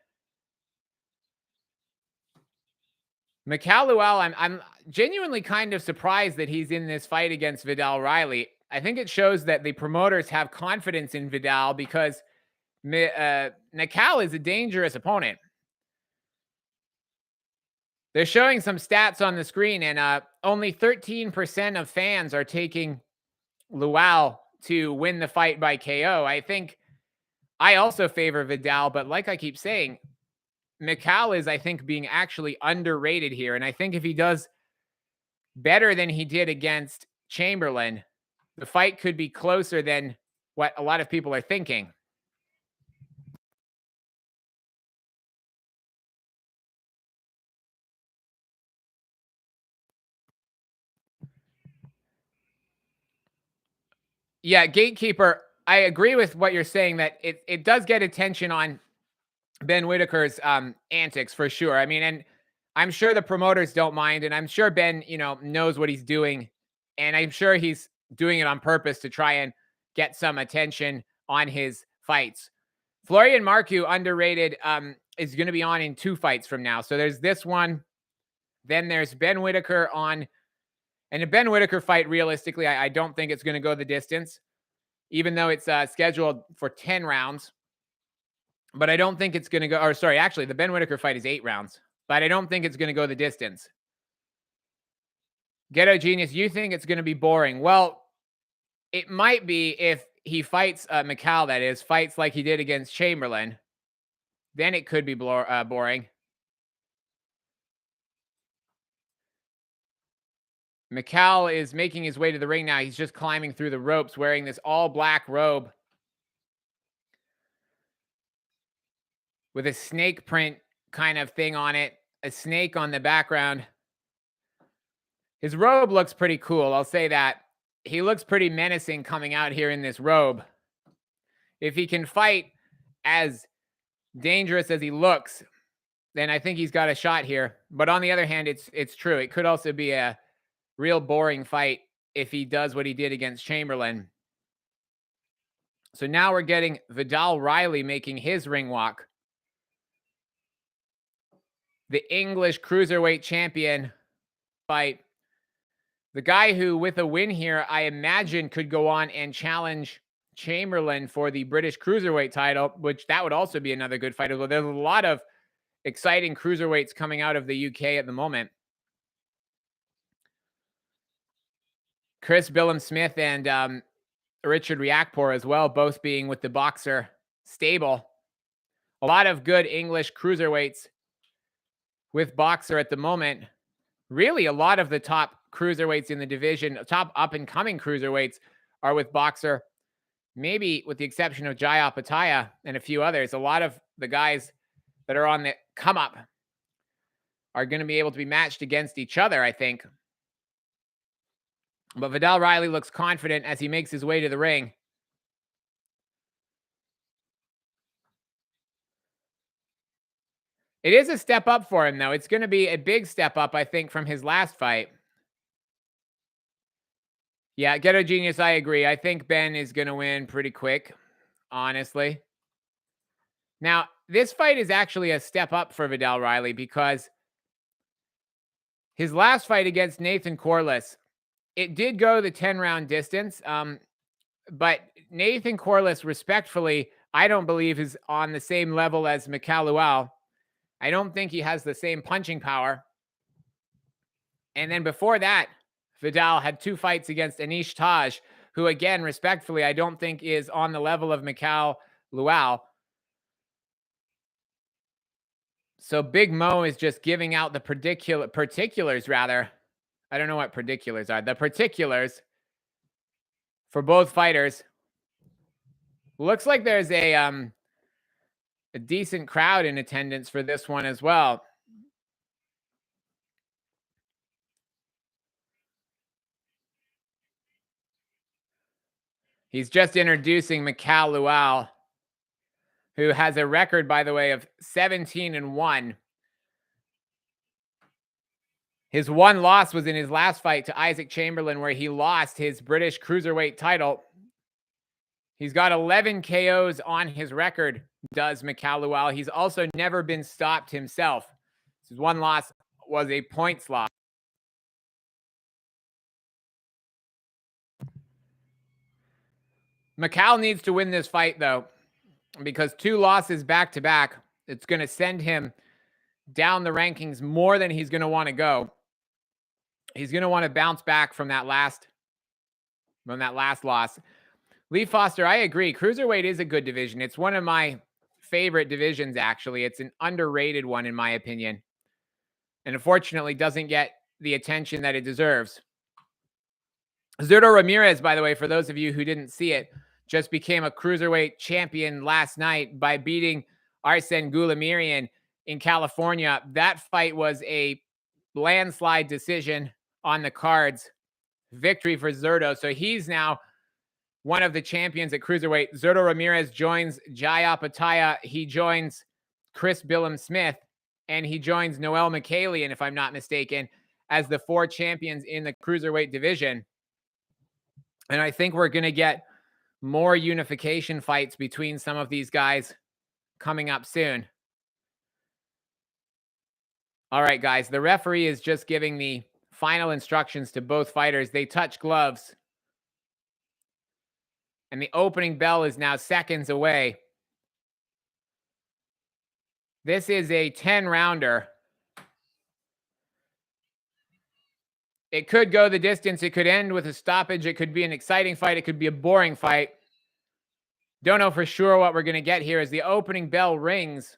Mikael Lawal, I'm genuinely kind of surprised that he's in this fight against Viddal Riley. I think it shows that the promoters have confidence in Viddal because Mikael is a dangerous opponent. They're showing some stats on the screen, and only 13% of fans are taking Lawal to win the fight by KO. I think I also favor Viddal, but like I keep saying, Mikael is, I think, being actually underrated here. And I think if he does better than he did against Chamberlain, the fight could be closer than what a lot of people are thinking. Yeah, Gatekeeper, I agree with what you're saying that it does get attention on Ben Whitaker's antics for sure. I mean, and I'm sure the promoters don't mind, and I'm sure Ben, knows what he's doing, and I'm sure he's doing it on purpose to try and get some attention on his fights. Florian Marku, underrated, is going to be on in 2 fights from now. So there's this one, then there's Ben Whitaker on, and a Ben Whitaker fight, realistically, I don't think it's going to go the distance, even though it's scheduled for 10 rounds. But I don't think it's going to go, or sorry, actually, the Ben Whitaker fight is 8 rounds, but I don't think it's going to go the distance. Ghetto Genius, you think it's going to be boring. Well, it might be if he fights Mikael, that is, fights like he did against Chamberlain. Then it could be boring. Mikael is making his way to the ring now. He's just climbing through the ropes wearing this all-black robe with a snake print kind of thing on it, a snake on the background. His robe looks pretty cool, I'll say that. He looks pretty menacing coming out here in this robe. If he can fight as dangerous as he looks, then I think he's got a shot here. But on the other hand, it's true. It could also be a real boring fight if he does what he did against Chamberlain. So now we're getting Viddal Riley making his ring walk. The English cruiserweight champion fight. The guy who, with a win here, I imagine could go on and challenge Chamberlain for the British cruiserweight title, which that would also be another good fight. There's a lot of exciting cruiserweights coming out of the UK at the moment. Chris Billam-Smith and Richard Riakporhe as well, both being with the Boxer stable. A lot of good English cruiserweights with Boxer at the moment. Really, a lot of the top cruiserweights in the division, top up-and-coming cruiserweights, are with Boxer. Maybe with the exception of Jai Opetaia and a few others. A lot of the guys that are on the come-up are going to be able to be matched against each other, I think. But Viddal Riley looks confident as he makes his way to the ring. It is a step up for him, though. It's going to be a big step up, I think, from his last fight. Yeah, Ghetto Genius, I agree. I think Ben is going to win pretty quick, honestly. Now, this fight is actually a step up for Viddal Riley because His last fight against Nathan Corliss, it did go the 10-round distance, but Nathan Corliss, respectfully, I don't believe is on the same level as Mikael Lawal. I don't think he has the same punching power. And then before that, Viddal had 2 fights against Anish Taj, who, again, respectfully, I don't think is on the level of Mikael Lawal. So Big Mo is just giving out the particulars, rather. I don't know what particulars are. The particulars for both fighters. Looks like there's a decent crowd in attendance for this one as well. He's just introducing Mikael Lawal, who has a record, by the way, of 17-1. His one loss was in his last fight to Isaac Chamberlain, where he lost his British cruiserweight title. He's got 11 KOs on his record, does Mikael Lawal. He's also never been stopped himself. His one loss was a points loss. Mikael needs to win this fight, though, because 2 losses back-to-back, it's going to send him down the rankings more than he's going to want to go. He's going to want to bounce back from that last loss. Lee Foster, I agree. Cruiserweight is a good division. It's one of my favorite divisions, actually. It's an underrated one, in my opinion. And unfortunately, doesn't get the attention that it deserves. Zurdo Ramirez, by the way, for those of you who didn't see it, just became a cruiserweight champion last night by beating Arsen Goulamirian in California. That fight was a landslide decision on the cards. Victory for Zurdo. So he's now one of the champions at cruiserweight. Zurdo Ramirez joins Jaya Pataya. He joins Chris Billum-Smith, and he joins Noel Mikhailian, if I'm not mistaken, as the 4 champions in the cruiserweight division. And I think we're going to get more unification fights between some of these guys coming up soon. All right, guys, the referee is just giving the final instructions to both fighters. They touch gloves. And the opening bell is now seconds away. This is a 10-rounder. It could go the distance. It could end with a stoppage. It could be an exciting fight. It could be a boring fight. Don't know for sure what we're going to get here as the opening bell rings.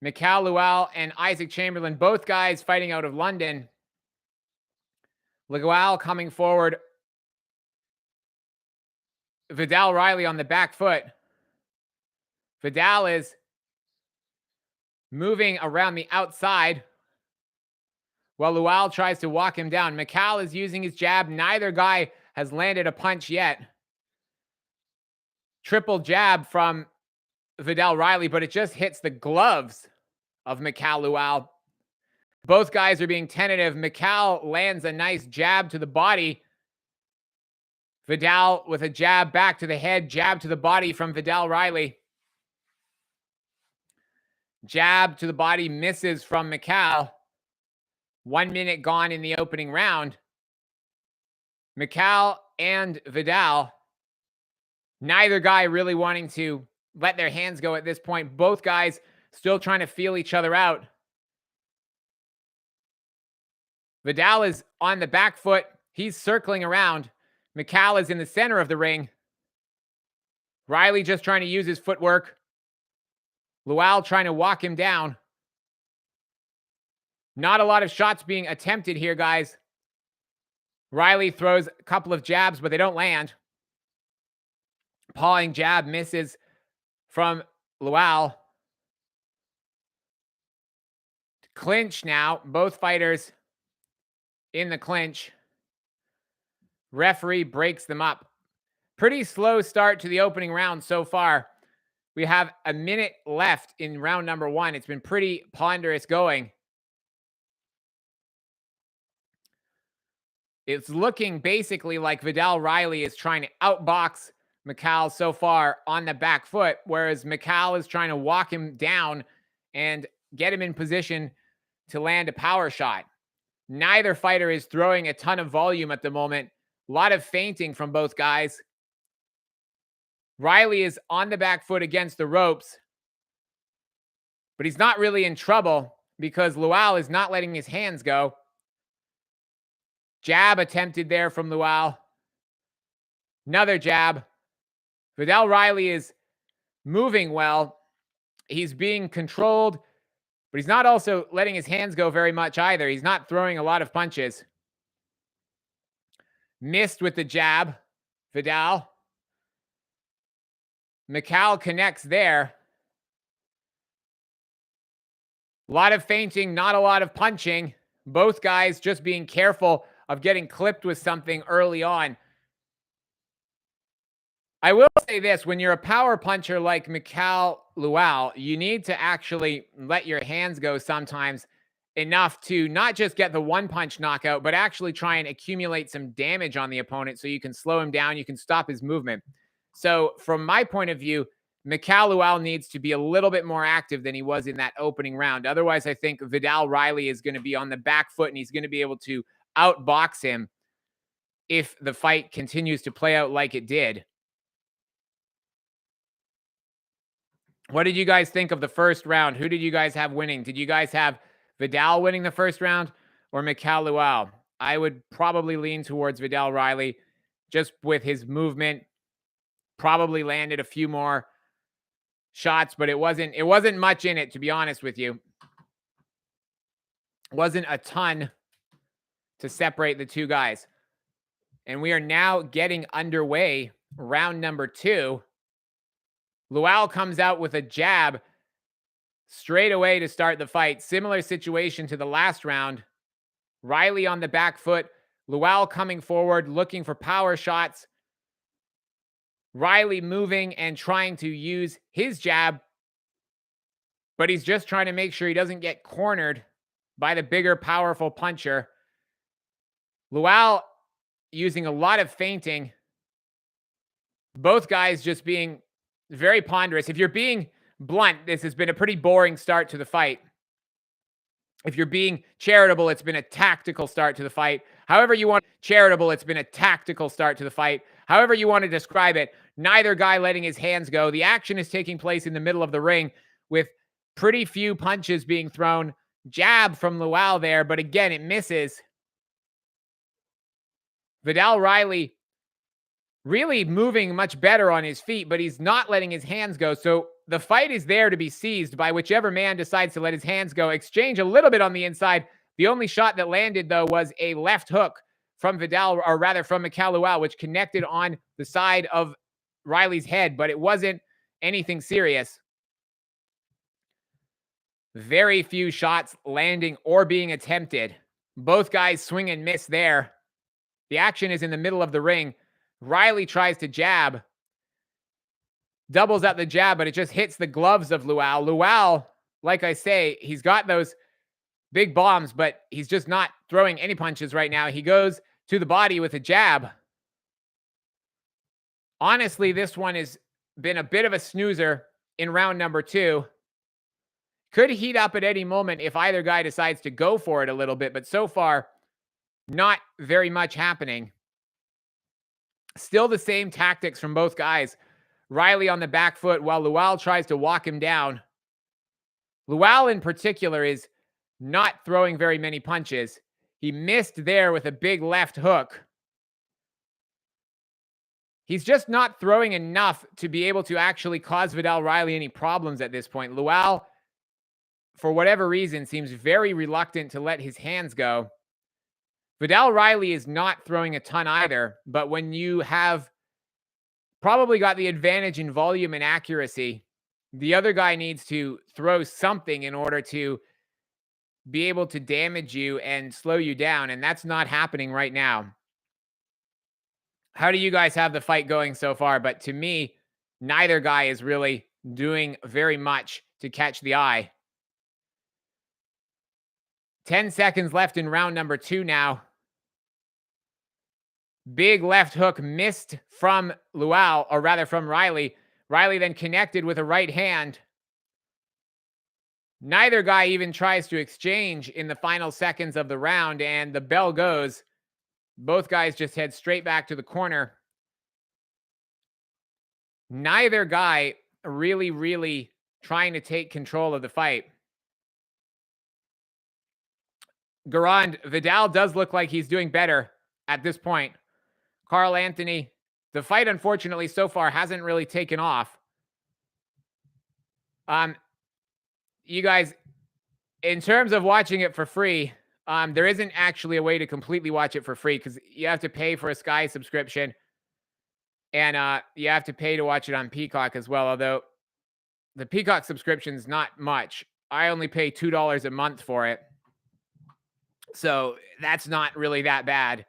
Mikael Lawal and Isaac Chamberlain, both guys fighting out of London. Lawal coming forward. Viddal Riley on the back foot. Viddal is moving around the outside while Lawal tries to walk him down. Mikael is using his jab. Neither guy has landed a punch yet. Triple jab from Viddal Riley, but it just hits the gloves of Mikael Lawal. Both guys are being tentative. Mikael lands a nice jab to the body. Viddal with a jab back to the head, jab to the body from Viddal Riley. Jab to the body misses from Mikael. 1 minute gone in the opening round. Mikael and Viddal, neither guy really wanting to let their hands go at this point. Both guys still trying to feel each other out. Viddal is on the back foot. He's circling around. Mikael is in the center of the ring. Riley just trying to use his footwork. Lawal trying to walk him down. Not a lot of shots being attempted here, guys. Riley throws a couple of jabs, but they don't land. Pawing jab misses from Lawal. Clinch now. Both fighters in the clinch. Referee breaks them up. Pretty slow start to the opening round so far. We have a minute left in round number 1. It's been pretty ponderous going. It's looking basically like Viddal Riley is trying to outbox Mikael so far on the back foot, whereas Mikael is trying to walk him down and get him in position to land a power shot. Neither fighter is throwing a ton of volume at the moment. A lot of feinting from both guys. Riley is on the back foot against the ropes, but he's not really in trouble because Lawal is not letting his hands go. Jab attempted there from Lawal. Another jab. Viddal Riley is moving well. He's being controlled, but he's not also letting his hands go very much either. He's not throwing a lot of punches. Missed with the jab, Viddal. Mikael connects there. A lot of feinting, not a lot of punching. Both guys just being careful of getting clipped with something early on. I will say this, when you're a power puncher like Mikael Lawal, you need to actually let your hands go sometimes enough to not just get the one punch knockout, but actually try and accumulate some damage on the opponent so you can slow him down, you can stop his movement. So from my point of view, Mikael Lawal needs to be a little bit more active than he was in that opening round. Otherwise, I think Viddal Riley is going to be on the back foot and he's going to be able to outbox him if the fight continues to play out like it did. What did you guys think of the first round? Who did you guys have winning? Did you guys have Viddal winning the first round or Mikael Lawal? I would probably lean towards Viddal Riley just with his movement. Probably landed a few more shots, but it wasn't much in it, to be honest with you. Wasn't a ton to separate the two guys. And we are now getting underway. Round number 2. Lawal comes out with a jab straight away to start the fight. Similar situation to the last round. Riley on the back foot. Lawal coming forward, looking for power shots. Riley moving and trying to use his jab, but he's just trying to make sure he doesn't get cornered by the bigger, powerful puncher. Lawal using a lot of feinting. Both guys just being very ponderous. If you're being blunt, this has been a pretty boring start to the fight. If you're being charitable, it's been a tactical start to the fight. However you want charitable, it's been a tactical start to the fight. However you want to describe it, neither guy letting his hands go. The action is taking place in the middle of the ring with pretty few punches being thrown. Jab from Lawal there, but again, it misses. Viddal Riley really moving much better on his feet, but he's not letting his hands go. So the fight is there to be seized by whichever man decides to let his hands go. Exchange a little bit on the inside. The only shot that landed, though, was a left hook from Viddal, or rather from Mikael Lawal, which connected on the side of Riley's head, but it wasn't anything serious. Very few shots landing or being attempted. Both guys swing and miss there. The action is in the middle of the ring. Riley tries to jab. Doubles up the jab, but it just hits the gloves of Lawal. Lawal, like I say, he's got those big bombs, but he's just not throwing any punches right now. He goes to the body with a jab. Honestly, this one has been a bit of a snoozer in round number 2. Could heat up at any moment if either guy decides to go for it a little bit, but so far, not very much happening. Still the same tactics from both guys. Riley on the back foot while Lawal tries to walk him down. Lawal in particular is not throwing very many punches. He missed there with a big left hook. He's just not throwing enough to be able to actually cause Viddal Riley any problems at this point. Lawal, for whatever reason, seems very reluctant to let his hands go. Viddal Riley is not throwing a ton either, but when you have probably got the advantage in volume and accuracy, the other guy needs to throw something in order to be able to damage you and slow you down, and that's not happening right now. How do you guys have the fight going so far? But to me, neither guy is really doing very much to catch the eye. 10 seconds left in round number 2 now. Big left hook missed from Lawal, or rather from Riley. Riley then connected with a right hand. Neither guy even tries to exchange in the final seconds of the round, and the bell goes. Both guys just head straight back to the corner. Neither guy really trying to take control of the fight. Garand, Viddal does look like he's doing better at this point. Carl Anthony, the fight, unfortunately, so far hasn't really taken off. You guys, in terms of watching it for free, there isn't actually a way to completely watch it for free because you have to pay for a Sky subscription. And you have to pay to watch it on Peacock as well, although the Peacock subscription is not much. I only pay $2 a month for it. So that's not really that bad.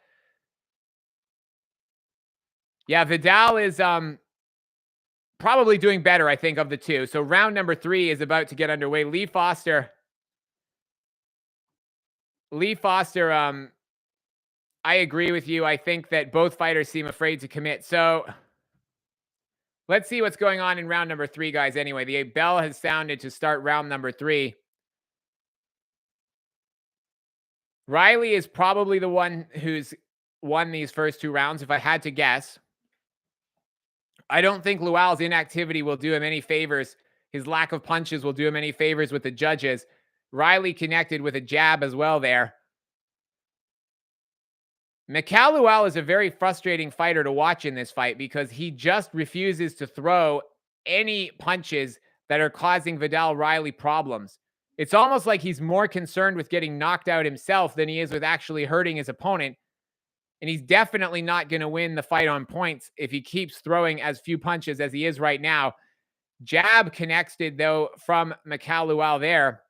Yeah, Viddal is probably doing better, I think, of the two. So round number 3 is about to get underway. Lee Foster, I agree with you. I think that both fighters seem afraid to commit. So let's see what's going on in round number 3, guys. Anyway, the bell has sounded to start round number 3. Riley is probably the one who's won these first 2 rounds, if I had to guess. I don't think Lawal's inactivity will do him any favors. His lack of punches will do him any favors with the judges. Riley connected with a jab as well there. Mikael Lawal is a very frustrating fighter to watch in this fight because he just refuses to throw any punches that are causing Viddal Riley problems. It's almost like he's more concerned with getting knocked out himself than he is with actually hurting his opponent. And he's definitely not going to win the fight on points if he keeps throwing as few punches as he is right now. Jab connected, though, from Mikael Lawal there.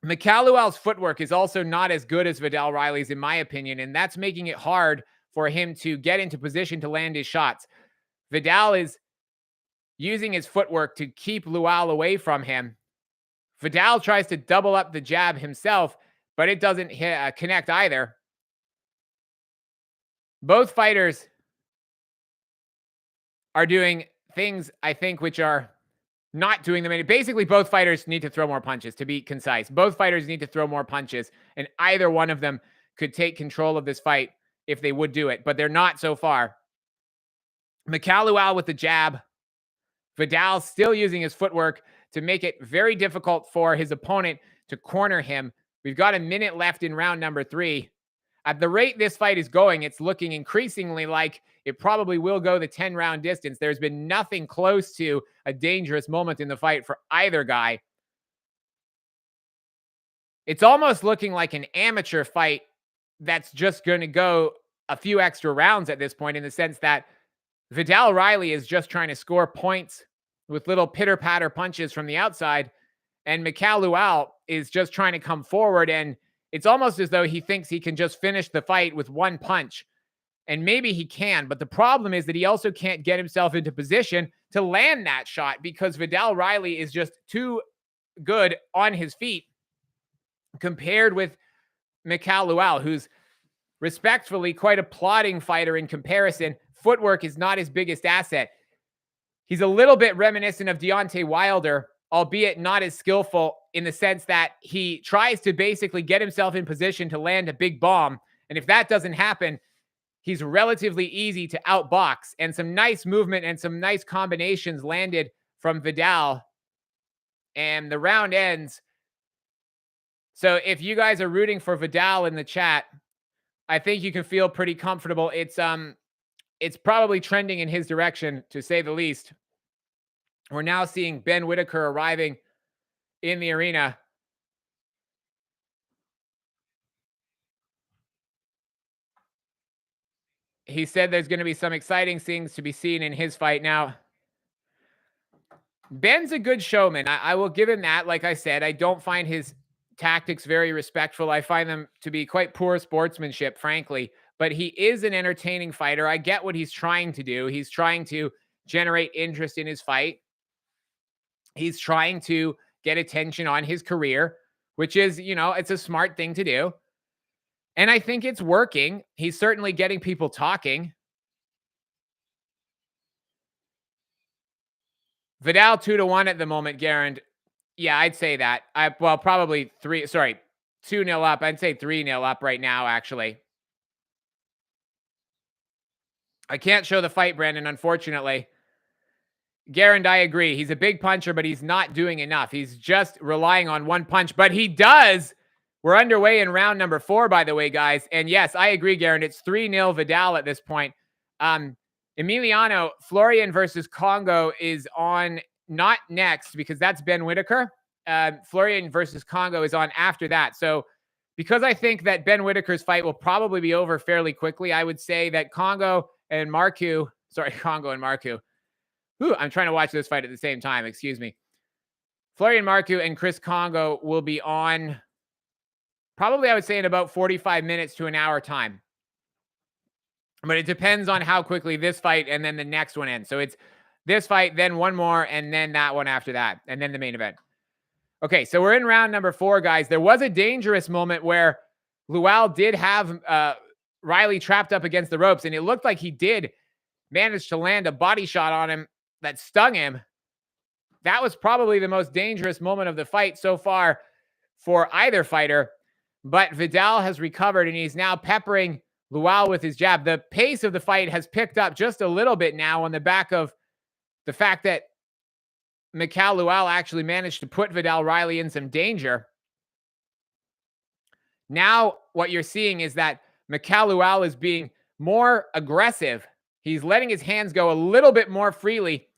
Mikael Lawal's footwork is also not as good as Viddal Riley's, in my opinion, and that's making it hard for him to get into position to land his shots. Viddal is using his footwork to keep Lawal away from him. Viddal tries to double up the jab himself, but it doesn't connect either. Both fighters are doing things, I think, which are not doing them. Basically, both fighters need to throw more punches, to be concise. Both fighters need to throw more punches, and either one of them could take control of this fight if they would do it, but they're not so far. Mikael Lawal with the jab. Viddal still using his footwork to make it very difficult for his opponent to corner him. We've got a minute left in round number 3. At the rate this fight is going, it's looking increasingly like it probably will go the 10-round distance. There's been nothing close to a dangerous moment in the fight for either guy. It's almost looking like an amateur fight that's just going to go a few extra rounds at this point, in the sense that Viddal Riley is just trying to score points with little pitter-patter punches from the outside, and Mikael Lawal is just trying to come forward, and it's almost as though he thinks he can just finish the fight with one punch. And maybe he can, but the problem is that he also can't get himself into position to land that shot because Viddal Riley is just too good on his feet compared with Mikael Lawal, who's respectfully quite a plodding fighter in comparison. Footwork is not his biggest asset. He's a little bit reminiscent of Deontay Wilder, albeit not as skillful, in the sense that he tries to basically get himself in position to land a big bomb. And if that doesn't happen, he's relatively easy to outbox. And some nice movement and some nice combinations landed from Viddal. And the round ends. So if you guys are rooting for Viddal in the chat, I think you can feel pretty comfortable. It's probably trending in his direction, to say the least. We're now seeing Ben Whitaker arriving in the arena. He said there's going to be some exciting things to be seen in his fight. Now, Ben's a good showman. I will give him that. Like I said, I don't find his tactics very respectful. I find them to be quite poor sportsmanship, frankly. But he is an entertaining fighter. I get what he's trying to do. He's trying to generate interest in his fight. He's trying to get attention on his career, which is, it's a smart thing to do. And I think it's working. He's certainly getting people talking. Viddal 2-1 at the moment, Garand. Yeah, I'd say that. Well, probably 2-0 up. I'd say 3-0 up right now, actually. I can't show the fight, Brandon, unfortunately. Garand, I agree. He's a big puncher, but he's not doing enough. He's just relying on one punch, but he does. We're underway in round number 4, by the way, guys. And yes, I agree, Garand. It's 3-0 Viddal at this point. Emiliano, Florian versus Kongo is on not next because that's Ben Whitaker. Florian versus Kongo is on after that. So because I think that Ben Whitaker's fight will probably be over fairly quickly, I would say that Kongo and Marku. Ooh, I'm trying to watch this fight at the same time. Excuse me. Florian Marku and Chris Kongo will be on probably, I would say, in about 45 minutes to an hour time. But it depends on how quickly this fight and then the next one ends. So it's this fight, then one more, and then that one after that, and then the main event. Okay, so we're in round number 4, guys. There was a dangerous moment where Lawal did have Riley trapped up against the ropes, and it looked like he did manage to land a body shot on him that stung him. That was probably the most dangerous moment of the fight so far for either fighter. But Viddal has recovered, and he's now peppering Lawal with his jab. The pace of the fight has picked up just a little bit now on the back of the fact that Mikael Lawal actually managed to put Viddal Riley in some danger. Now what you're seeing is that Mikael Lawal is being more aggressive. He's letting his hands go a little bit more freely,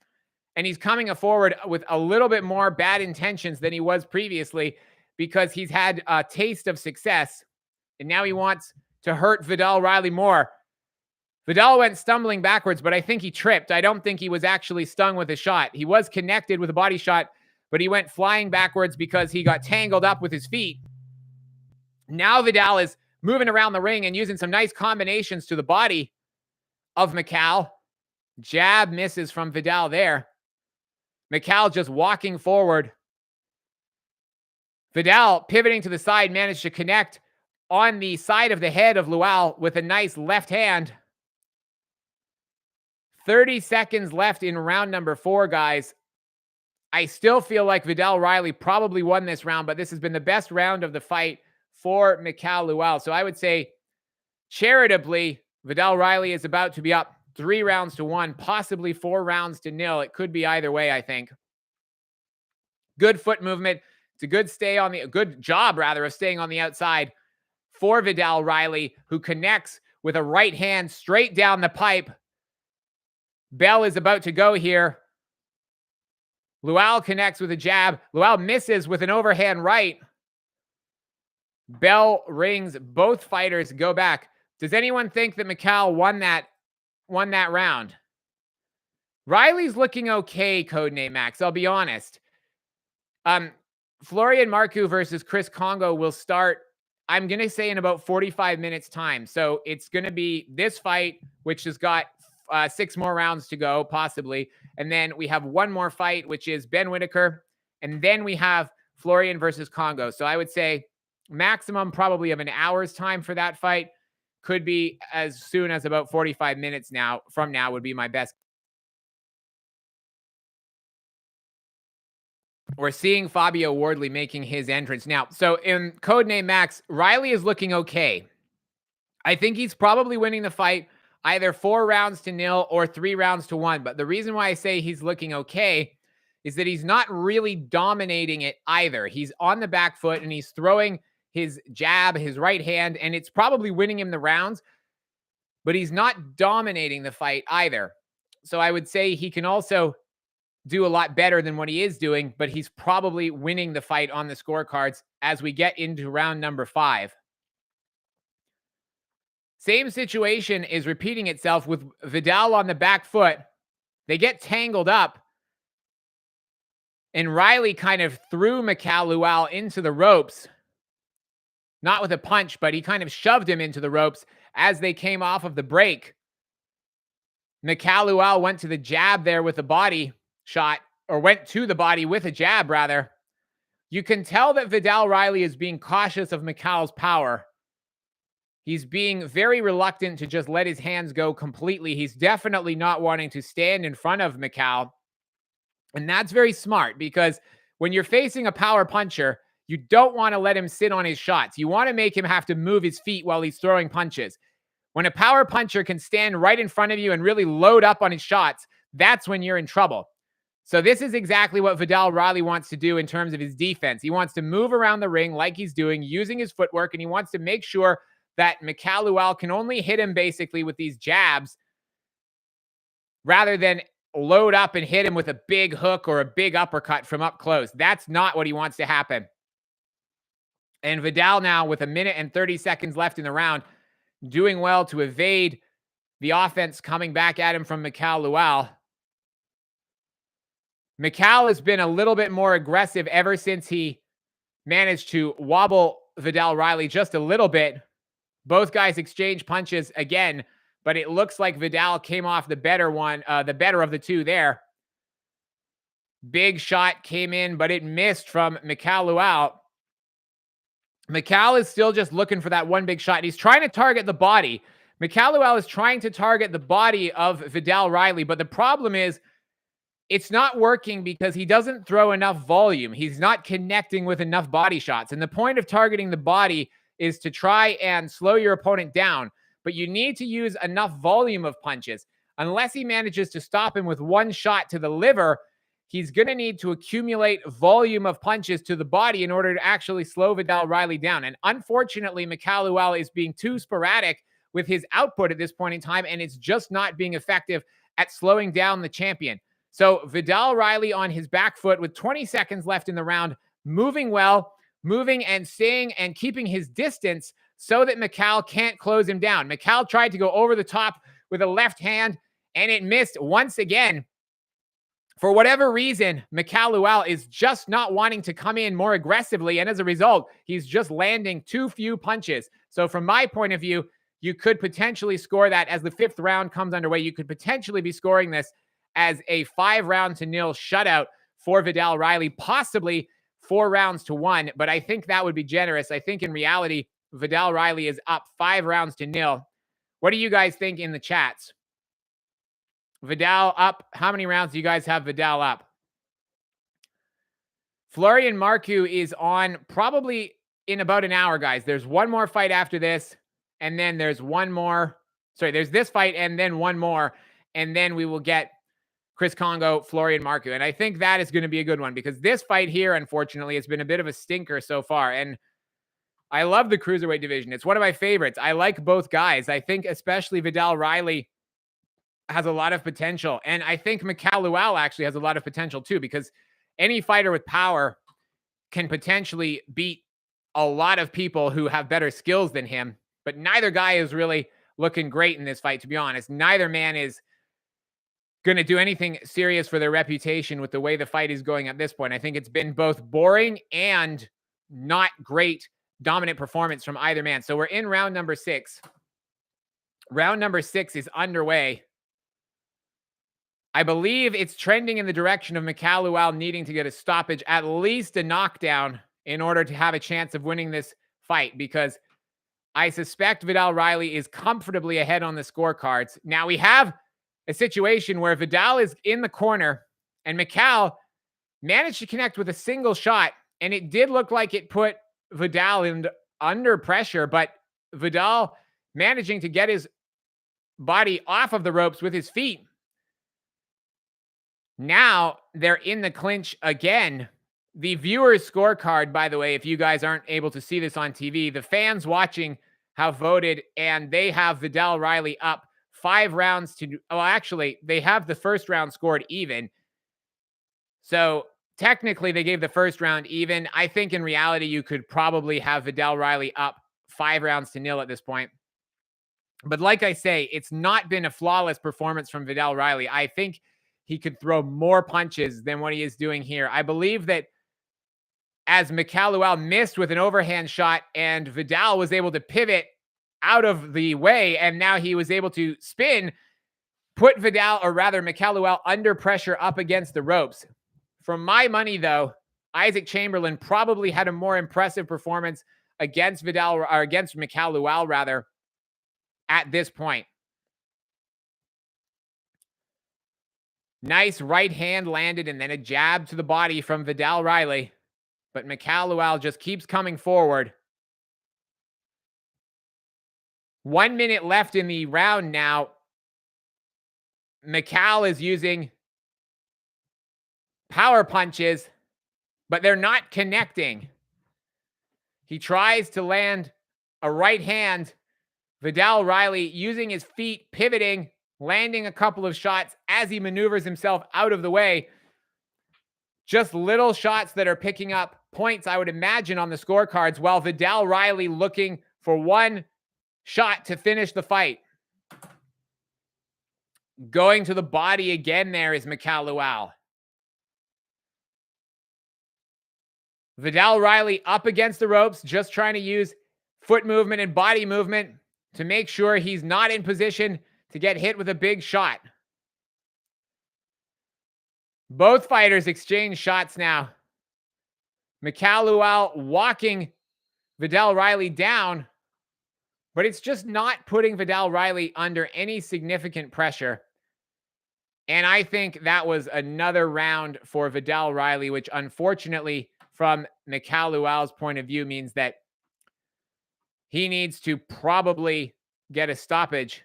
and he's coming forward with a little bit more bad intentions than he was previously because he's had a taste of success, and now he wants to hurt Viddal Riley more. Viddal went stumbling backwards, but I think he tripped. I don't think he was actually stung with a shot. He was connected with a body shot, but he went flying backwards because he got tangled up with his feet. Now Viddal is moving around the ring and using some nice combinations to the body of Mikael. Jab misses from Viddal there. Mikael just walking forward. Viddal pivoting to the side managed to connect on the side of the head of Lawal with a nice left hand. 30 seconds left in round number 4, guys. I still feel like Viddal Riley probably won this round, but this has been the best round of the fight for Mikael Lawal. So I would say, charitably, Viddal Riley is about to be up 3-1, possibly 4-0. It could be either way, I think. Good foot movement. It's a good job of staying on the outside for Viddal Riley, who connects with a right hand straight down the pipe. Bell is about to go here. Lawal connects with a jab. Lawal misses with an overhand right. Bell rings. Both fighters go back. Does anyone think that Mikael won that round? Riley's looking okay, codename Max. I'll be honest. Florian Marku versus Chris Kongo will start, I'm going to say, in about 45 minutes time. So it's going to be this fight, which has got 6 more rounds to go, possibly. And then we have one more fight, which is Ben Whitaker. And then we have Florian versus Kongo. So I would say maximum probably of an hour's time for that fight. Could be as soon as about 45 minutes from now would be my best. We're seeing Fabio Wardley making his entrance now. So in codename Max, Riley is looking okay. I think he's probably winning the fight either 4-0 or 3-1. But the reason why I say he's looking okay is that he's not really dominating it either. He's on the back foot and he's throwing his jab, his right hand, and it's probably winning him the rounds, but he's not dominating the fight either. So I would say he can also do a lot better than what he is doing, but he's probably winning the fight on the scorecards as we get into round number 5. Same situation is repeating itself with Viddal on the back foot. They get tangled up, and Riley kind of threw Mikael Lawal into the ropes. Not with a punch, but he kind of shoved him into the ropes as they came off of the break. Mikael Lawal went to the jab there with a body shot, or went to the body with a jab, rather. You can tell that Viddal Riley is being cautious of Mikael's power. He's being very reluctant to just let his hands go completely. He's definitely not wanting to stand in front of Mikael. And that's very smart, because When you're facing a power puncher, you don't want to let him sit on his shots. You want to make him have to move his feet while he's throwing punches. When a power puncher can stand right in front of you and really load up on his shots, that's when you're in trouble. So this is exactly what Viddal Riley wants to do in terms of his defense. He wants to move around the ring like he's doing, using his footwork, and he wants to make sure that Mikael Lawal can only hit him basically with these jabs rather than load up and hit him with a big hook or a big uppercut from up close. That's not what he wants to happen. And Viddal now, with 1 minute and 30 seconds left in the round, doing well to evade the offense coming back at him from Mikael Lawal. Mikael has been a little bit more aggressive ever since he managed to wobble Viddal Riley just a little bit. Both guys exchange punches again, but it looks like Viddal came off the better of the two there. Big shot came in, but it missed from Mikael Lawal. Mikael is still just looking for that one big shot. He's trying to target the body. Mikael Lawal is trying to target the body of Viddal Riley, but the problem is it's not working because he doesn't throw enough volume. He's not connecting with enough body shots. And the point of targeting the body is to try and slow your opponent down, but you need to use enough volume of punches. Unless he manages to stop him with one shot to the liver, he's going to need to accumulate volume of punches to the body in order to actually slow Viddal Riley down. And unfortunately, Mikael Lawal is being too sporadic with his output at this point in time, and it's just not being effective at slowing down the champion. So Viddal Riley on his back foot with 20 seconds left in the round, moving well, moving and staying and keeping his distance so that Mikael can't close him down. Mikael tried to go over the top with a left hand, and it missed once again. For whatever reason, Mikael Lawal is just not wanting to come in more aggressively, and as a result, he's just landing too few punches. So from my point of view, you could potentially score that as the 5th round comes underway. You could potentially be scoring this as a 5-0 shutout for Viddal Riley, possibly 4-1, but I think that would be generous. I think in reality, Viddal Riley is up 5-0. What do you guys think in the chats? Viddal up. How many rounds do you guys have Viddal up? Florian Marku is on probably in about an hour, guys. There's one more fight after this, and then there's one more. Sorry, there's this fight and then one more, and then we will get Chris Kongo, Florian Marku. And I think that is going to be a good one because this fight here, unfortunately, has been a bit of a stinker so far. And I love the cruiserweight division. It's one of my favorites. I like both guys. I think especially Viddal Riley has a lot of potential. And I think Mikael Lawal actually has a lot of potential too, because any fighter with power can potentially beat a lot of people who have better skills than him. But neither guy is really looking great in this fight, to be honest. Neither man is going to do anything serious for their reputation with the way the fight is going at this point. I think it's been both boring and not great dominant performance from either man. So we're in round number 6. Round number 6 is underway. I believe it's trending in the direction of Mikael Lawal needing to get a stoppage, at least a knockdown, in order to have a chance of winning this fight, because I suspect Viddal Riley is comfortably ahead on the scorecards. Now we have a situation where Viddal is in the corner and Mikael managed to connect with a single shot, and it did look like it put Viddal under pressure, but Viddal managing to get his body off of the ropes with his feet. Now they're in the clinch again. The viewers' scorecard, by the way, if you guys aren't able to see this on TV, the fans watching have voted, and they have Viddal Riley up 5-0. Well, actually, they have the first round scored even. So technically, they gave the first round even. I think in reality, you could probably have Viddal Riley up 5-0 at this point. But like I say, it's not been a flawless performance from Viddal Riley. I think he could throw more punches than what he is doing here. I believe that as Mikael Lawal missed with an overhand shot and Viddal was able to pivot out of the way, and now he was able to spin, put Viddal, or rather Mikael Lawal, under pressure up against the ropes. For my money, though, Isaac Chamberlain probably had a more impressive performance against Viddal, or against Mikael Lawal, rather, at this point. Nice right hand landed and then a jab to the body from Viddal Riley. But Mikael Lawal just keeps coming forward. 1 minute left in the round now. Mikael is using power punches, but they're not connecting. He tries to land a right hand. Viddal Riley using his feet, pivoting, landing a couple of shots as he maneuvers himself out of the way. Just little shots that are picking up points, I would imagine, on the scorecards, while Viddal Riley looking for one shot to finish the fight. Going to the body again there is Mikael Lawal. Viddal Riley up against the ropes, just trying to use foot movement and body movement to make sure he's not in position to get hit with a big shot. Both fighters exchange shots now. Mikael Lawal walking Viddal Riley down, but it's just not putting Viddal Riley under any significant pressure. And I think that was another round for Viddal Riley, which unfortunately, from Mikael Lawal's point of view, means that he needs to probably get a stoppage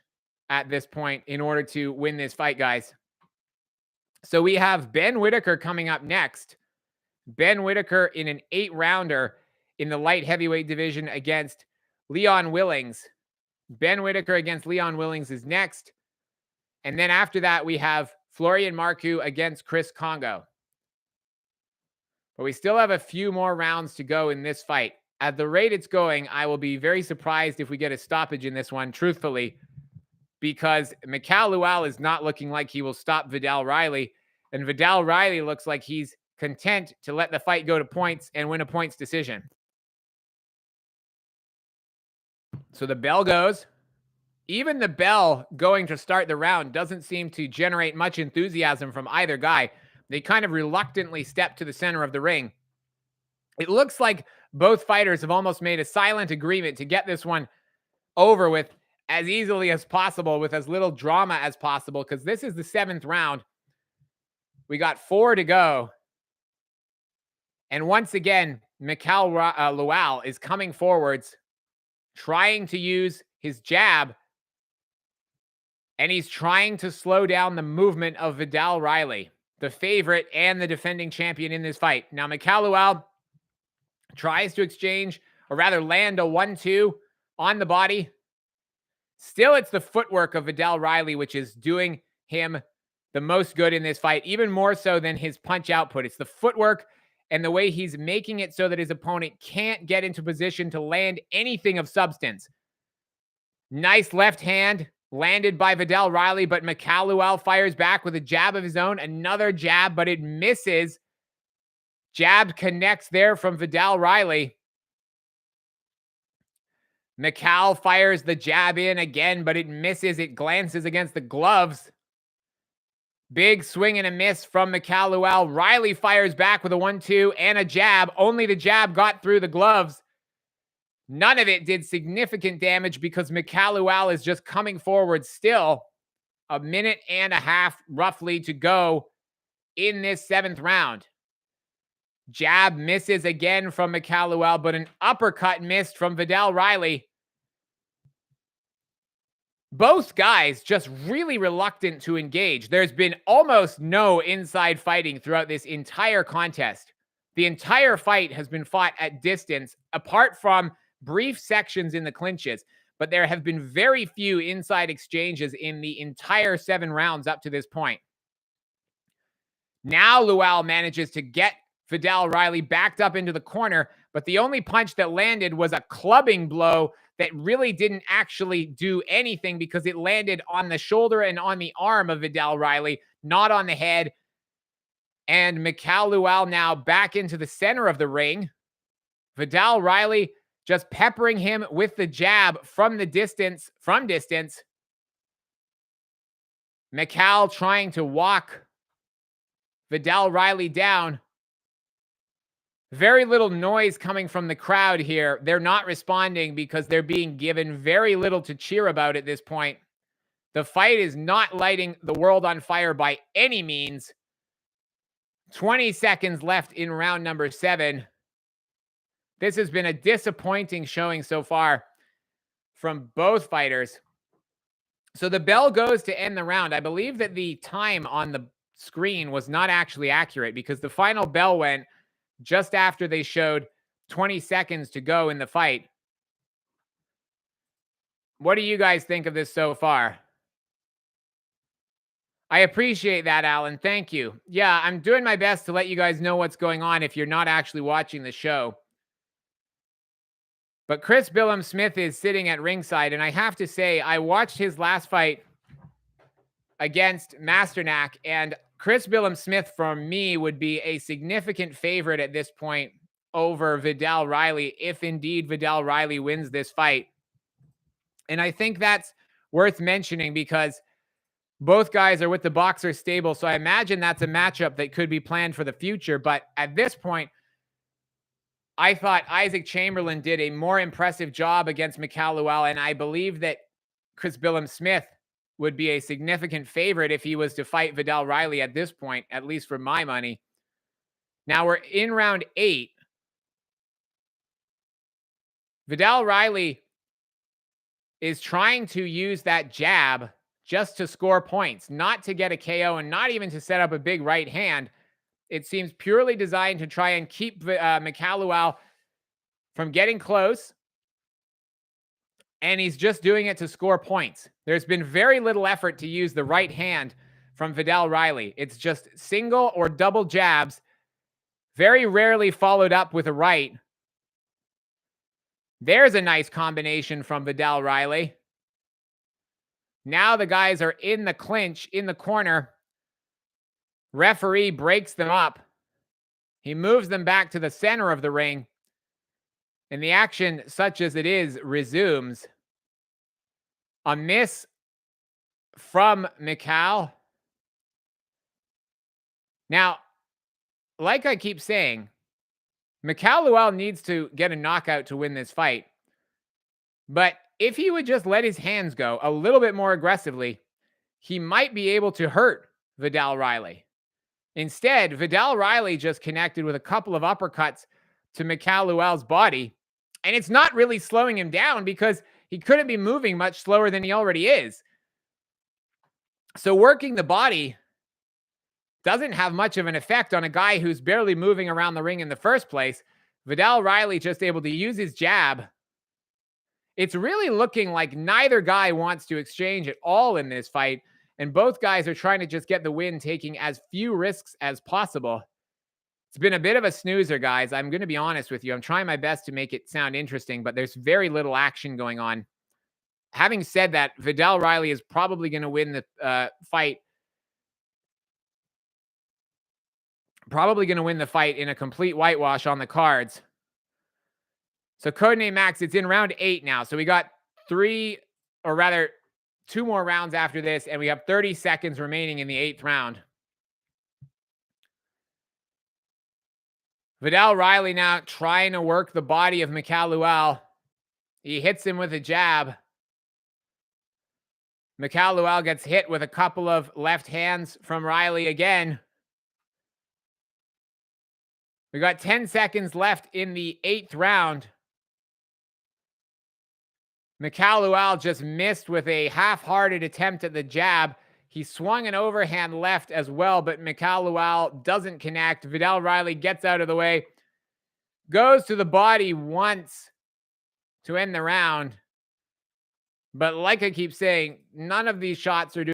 at this point in order to win this fight, guys. So we have Ben Whitaker coming up next. Ben Whitaker in an 8-rounder in the light heavyweight division against Leon Willings. Ben Whitaker against Leon Willings is next. And then after that, we have Florian Marku against Chris Kongo. But we still have a few more rounds to go in this fight. At the rate it's going, I will be very surprised if we get a stoppage in this one, truthfully, because Mikael Lawal is not looking like he will stop Viddal Riley, and Viddal Riley looks like he's content to let the fight go to points and win a points decision. So the bell goes. Even the bell going to start the round doesn't seem to generate much enthusiasm from either guy. They kind of reluctantly step to the center of the ring. It looks like both fighters have almost made a silent agreement to get this one over with as easily as possible, with as little drama as possible, because this is the 7th round. We got 4 to go. And once again, Mikael Lawal is coming forwards, trying to use his jab, and he's trying to slow down the movement of Viddal Riley, the favorite and the defending champion in this fight. Now, Mikael Lawal tries to exchange, or rather land a 1-2 on the body. Still, it's the footwork of Viddal Riley which is doing him the most good in this fight, even more so than his punch output. It's the footwork and the way he's making it so that his opponent can't get into position to land anything of substance. Nice left hand landed by Viddal Riley, but Mikael Lawal fires back with a jab of his own. Another jab, but it misses. Jab connects there from Viddal Riley. Mikael fires the jab in again, but it misses. It glances against the gloves. Big swing and a miss from Mikael Lawal. Riley fires back with a 1-2 and a jab. Only the jab got through the gloves. None of it did significant damage because Mikael Lawal is just coming forward still. 1.5 minutes roughly to go in this 7th round. Jab misses again from Mikael Lawal, but an uppercut missed from Viddal Riley. Both guys just really reluctant to engage. There's been almost no inside fighting throughout this entire contest. The entire fight has been fought at distance, apart from brief sections in the clinches, but there have been very few inside exchanges in the entire 7 rounds up to this point. Now Lawal manages to get Viddal Riley backed up into the corner, but the only punch that landed was a clubbing blow that really didn't actually do anything because it landed on the shoulder and on the arm of Viddal Riley, not on the head. And Mikael Lawal now back into the center of the ring. Viddal Riley just peppering him with the jab from distance. Mikael trying to walk Viddal Riley down. Very little noise coming from the crowd here. They're not responding because they're being given very little to cheer about at this point. The fight is not lighting the world on fire by any means. 20 seconds left in round number 7. This has been a disappointing showing so far from both fighters. So the bell goes to end the round. I believe that the time on the screen was not actually accurate because the final bell went just after they showed 20 seconds to go in the fight. What do you guys think of this so far? I appreciate that, Alan. Thank you. Yeah, I'm doing my best to let you guys know what's going on if you're not actually watching the show. But Chris Billam-Smith is sitting at ringside, and I have to say, I watched his last fight against Masternak, and Chris Billam-Smith, for me, would be a significant favorite at this point over Viddal Riley, if indeed Viddal Riley wins this fight. And I think that's worth mentioning because both guys are with the Boxer stable, so I imagine that's a matchup that could be planned for the future. But at this point, I thought Isaac Chamberlain did a more impressive job against Mikael Lawal, and I believe that Chris Billam-Smith would be a significant favorite if he was to fight Viddal Riley at this point, at least for my money. Now we're in round 8. Viddal Riley is trying to use that jab just to score points, not to get a KO and not even to set up a big right hand. It seems purely designed to try and keep Mikael Lawal from getting close. And he's just doing it to score points. There's been very little effort to use the right hand from Viddal Riley. It's just single or double jabs, very rarely followed up with a right. There's a nice combination from Viddal Riley. Now the guys are in the clinch, in the corner. Referee breaks them up. He moves them back to the center of the ring. And the action, such as it is, resumes. A miss from Mikael. Now, like I keep saying, Mikael Lawal needs to get a knockout to win this fight. But if he would just let his hands go a little bit more aggressively, he might be able to hurt Viddal Riley. Instead, Viddal Riley just connected with a couple of uppercuts to Mikael Lawal's body. And it's not really slowing him down because he couldn't be moving much slower than he already is. So working the body doesn't have much of an effect on a guy who's barely moving around the ring in the first place. Viddal Riley just able to use his jab. It's really looking like neither guy wants to exchange at all in this fight. And both guys are trying to just get the win, taking as few risks as possible. It's been a bit of a snoozer, guys. I'm going to be honest with you. I'm trying my best to make it sound interesting, but there's very little action going on. Having said that, Viddal Riley is probably going to win the fight. Probably going to win the fight in a complete whitewash on the cards. So Codename Max, it's in round 8 now. So we got 2 more rounds after this, and we have 30 seconds remaining in the 8th round. Viddal Riley now trying to work the body of Mikael Lawal. He hits him with a jab. Mikael Lawal gets hit with a couple of left hands from Riley again. We got 10 seconds left in the 8th round. Mikael Lawal just missed with a half-hearted attempt at the jab. He swung an overhand left as well, but Mikael Lawal doesn't connect. Viddal Riley gets out of the way, goes to the body once to end the round. But like I keep saying, none of these shots are doing